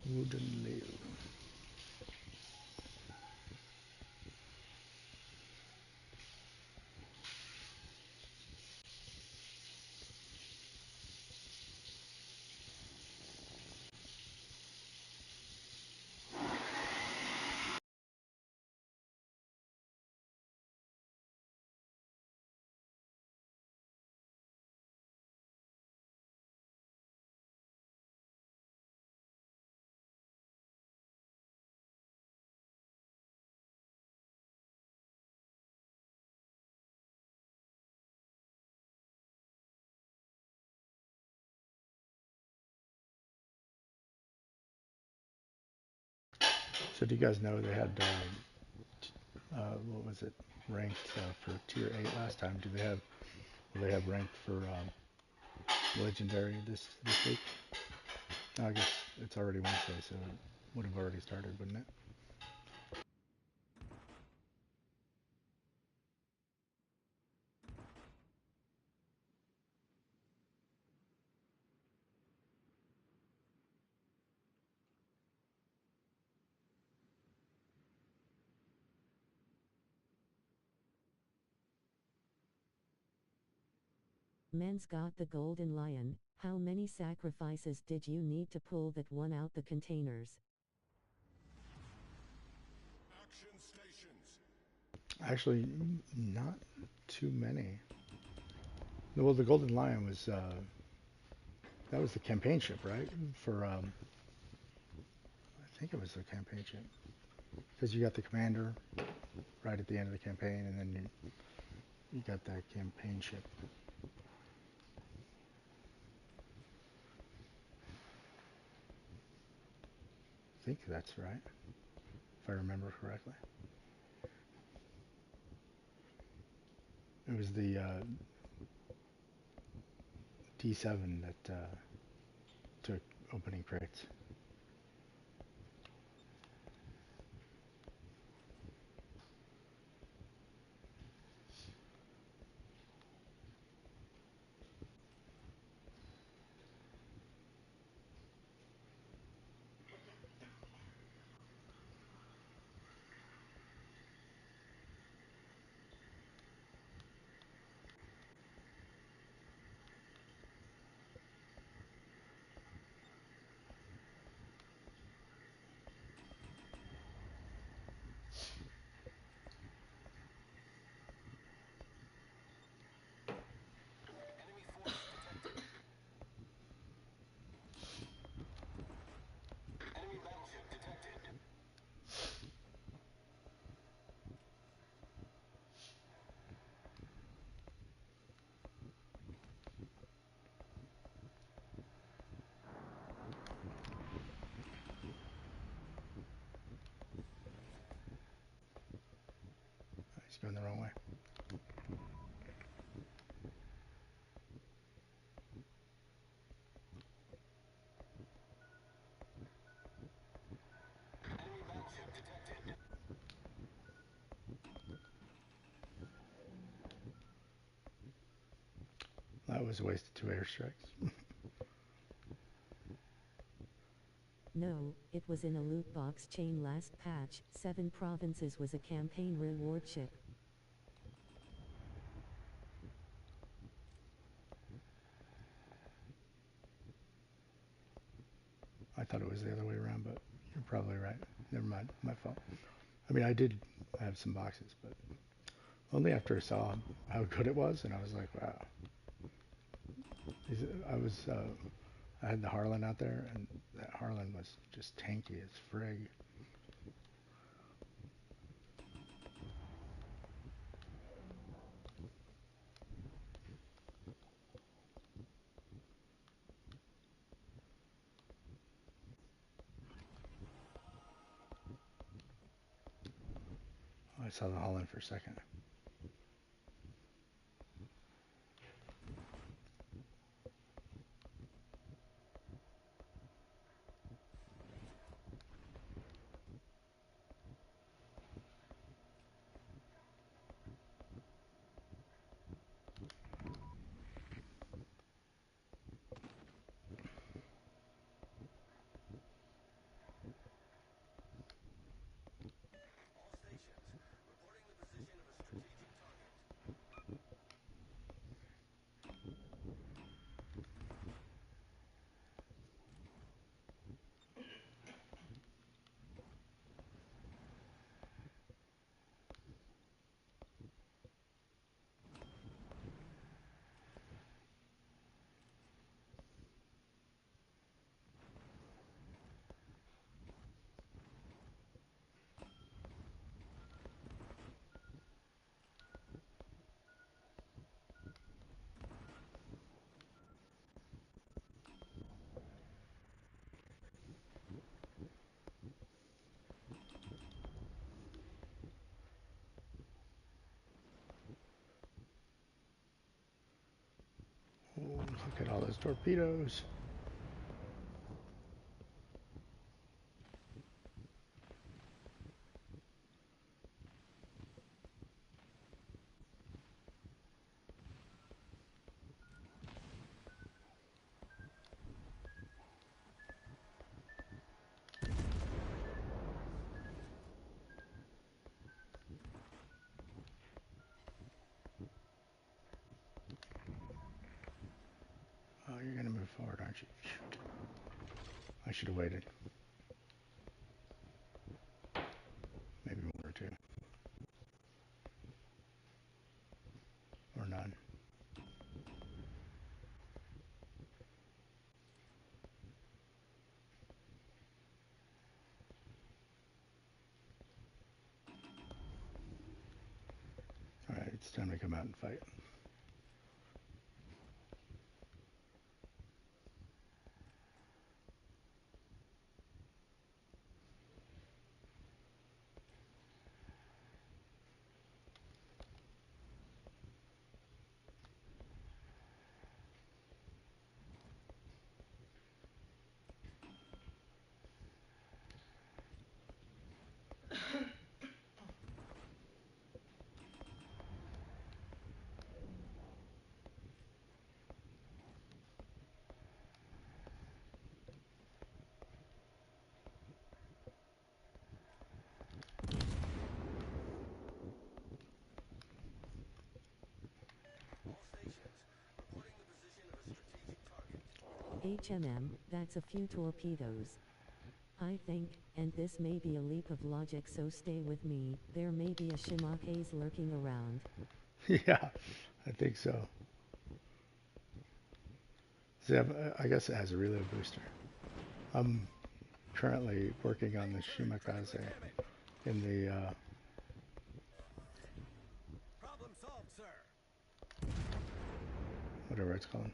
Golden leaf. So do you guys know they had what was it, ranked for tier 8 last time? Will they have ranked for legendary this week? I guess it's already Wednesday, so it would have already started, wouldn't it? Men's got the golden lion. How many sacrifices did you need to pull that one out the containers? Action stations. Actually, not too many. Well, the Golden Lion was that was the campaign ship, right? For I think it was the campaign ship because you got the commander right at the end of the campaign, and then you got that campaign ship. I think that's right, if I remember correctly. It was the D7 that took opening crates. going the wrong way. Enemy battleship detected. That was a waste of 2 airstrikes. No, it was in a loot box chain last patch. 7 provinces was a campaign reward ship. I thought it was the other way around, but you're probably right. Never mind, my fault. I mean, I did have some boxes, but only after I saw how good it was, and I was like, wow. I had the Harlan out there, and that Harlan was just tanky as frig. I saw the Holland for a second. All stations, reporting the position of a strategic target. Oh, look at all those torpedoes. Oh, you're gonna move forward, aren't you? Shoot. I should have waited. Maybe 1 or 2. Or none. Alright, it's time to come out and fight. All stations, reporting the position of a strategic target. That's a few torpedoes. I think, and this may be a leap of logic so stay with me, there may be a Shimakes lurking around. Yeah, I think so. I guess it has a relay booster. I'm currently working on the Shimakaze in the Problem solved, sir. whatever it's called,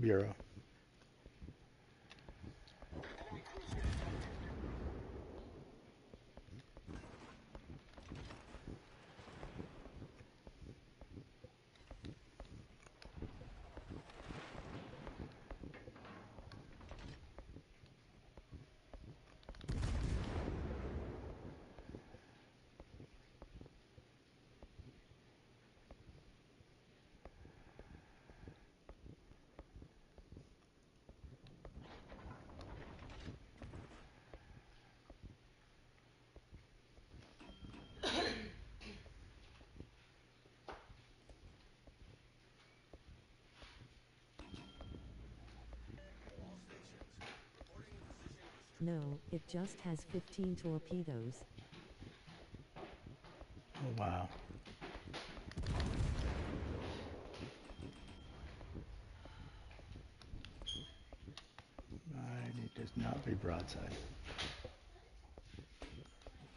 bureau. Enemy cruiser detected. No, it just has 15 torpedoes. Oh, wow. I need to not be broadside.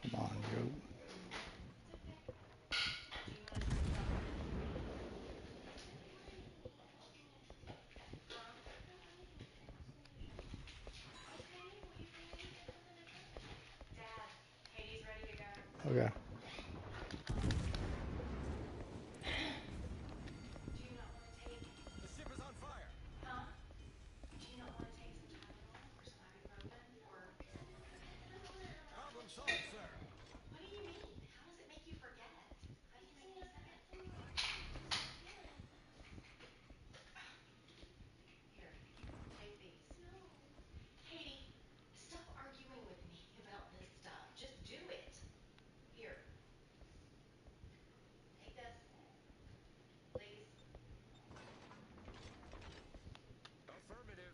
Come on, Joe. Okay. The ship is on fire. Problem solved, sir. Affirmative.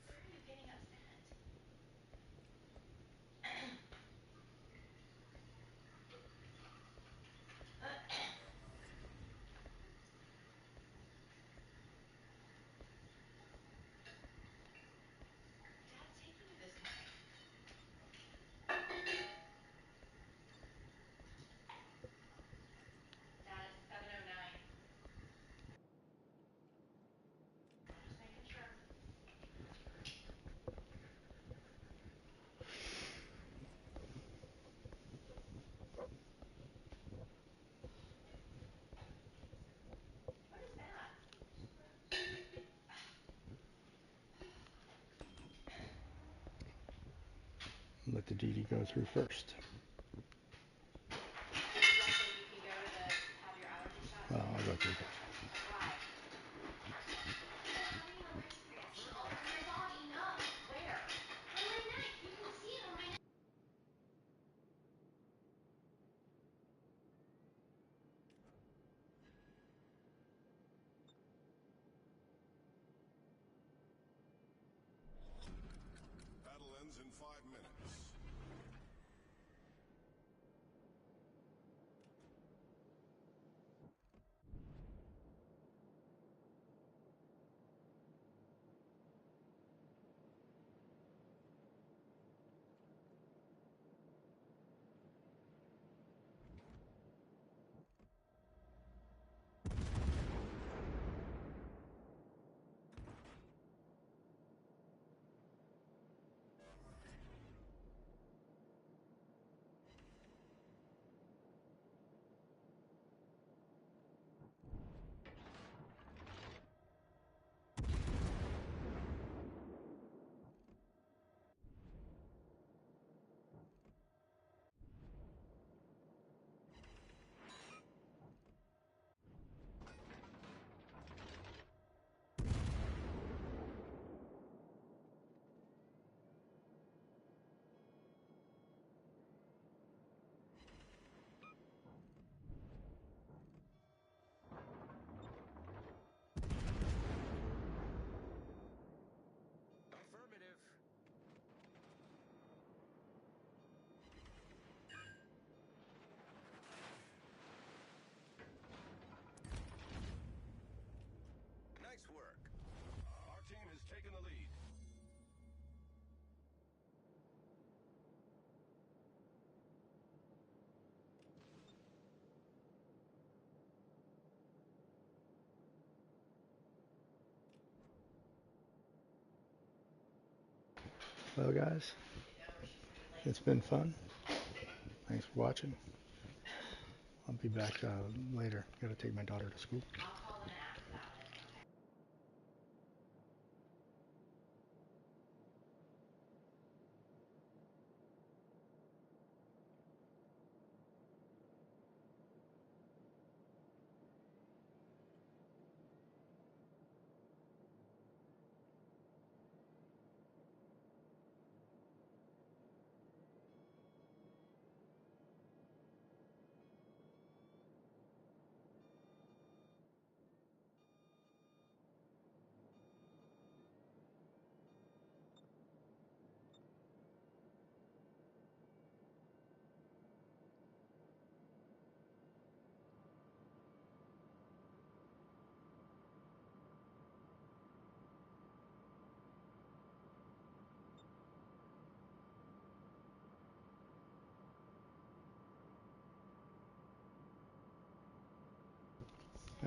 Let the DD go through first. Well, I'll go through first. Battle ends in 5 minutes. Affirmative. Nice work. Our team has taken the lead. Well, guys, it's been fun. Thanks for watching. I'll be back later. Gotta take my daughter to school.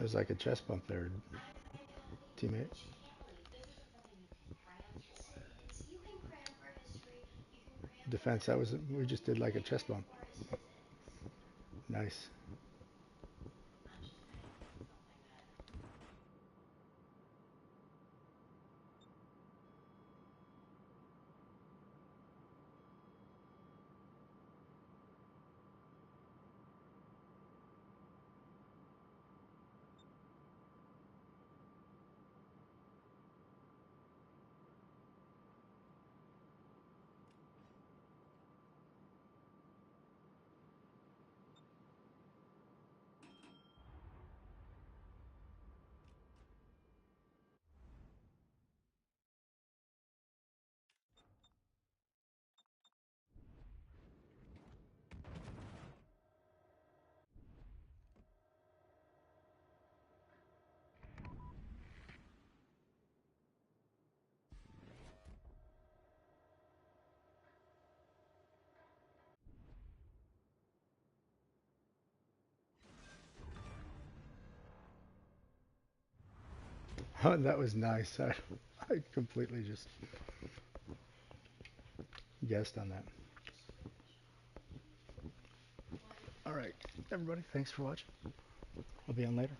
It was like a chest bump there, teammate. Defense, that was, we just did like a chest bump. Nice. Oh, that was nice. I completely just guessed on that. All right, everybody, thanks for watching. I'll be on later.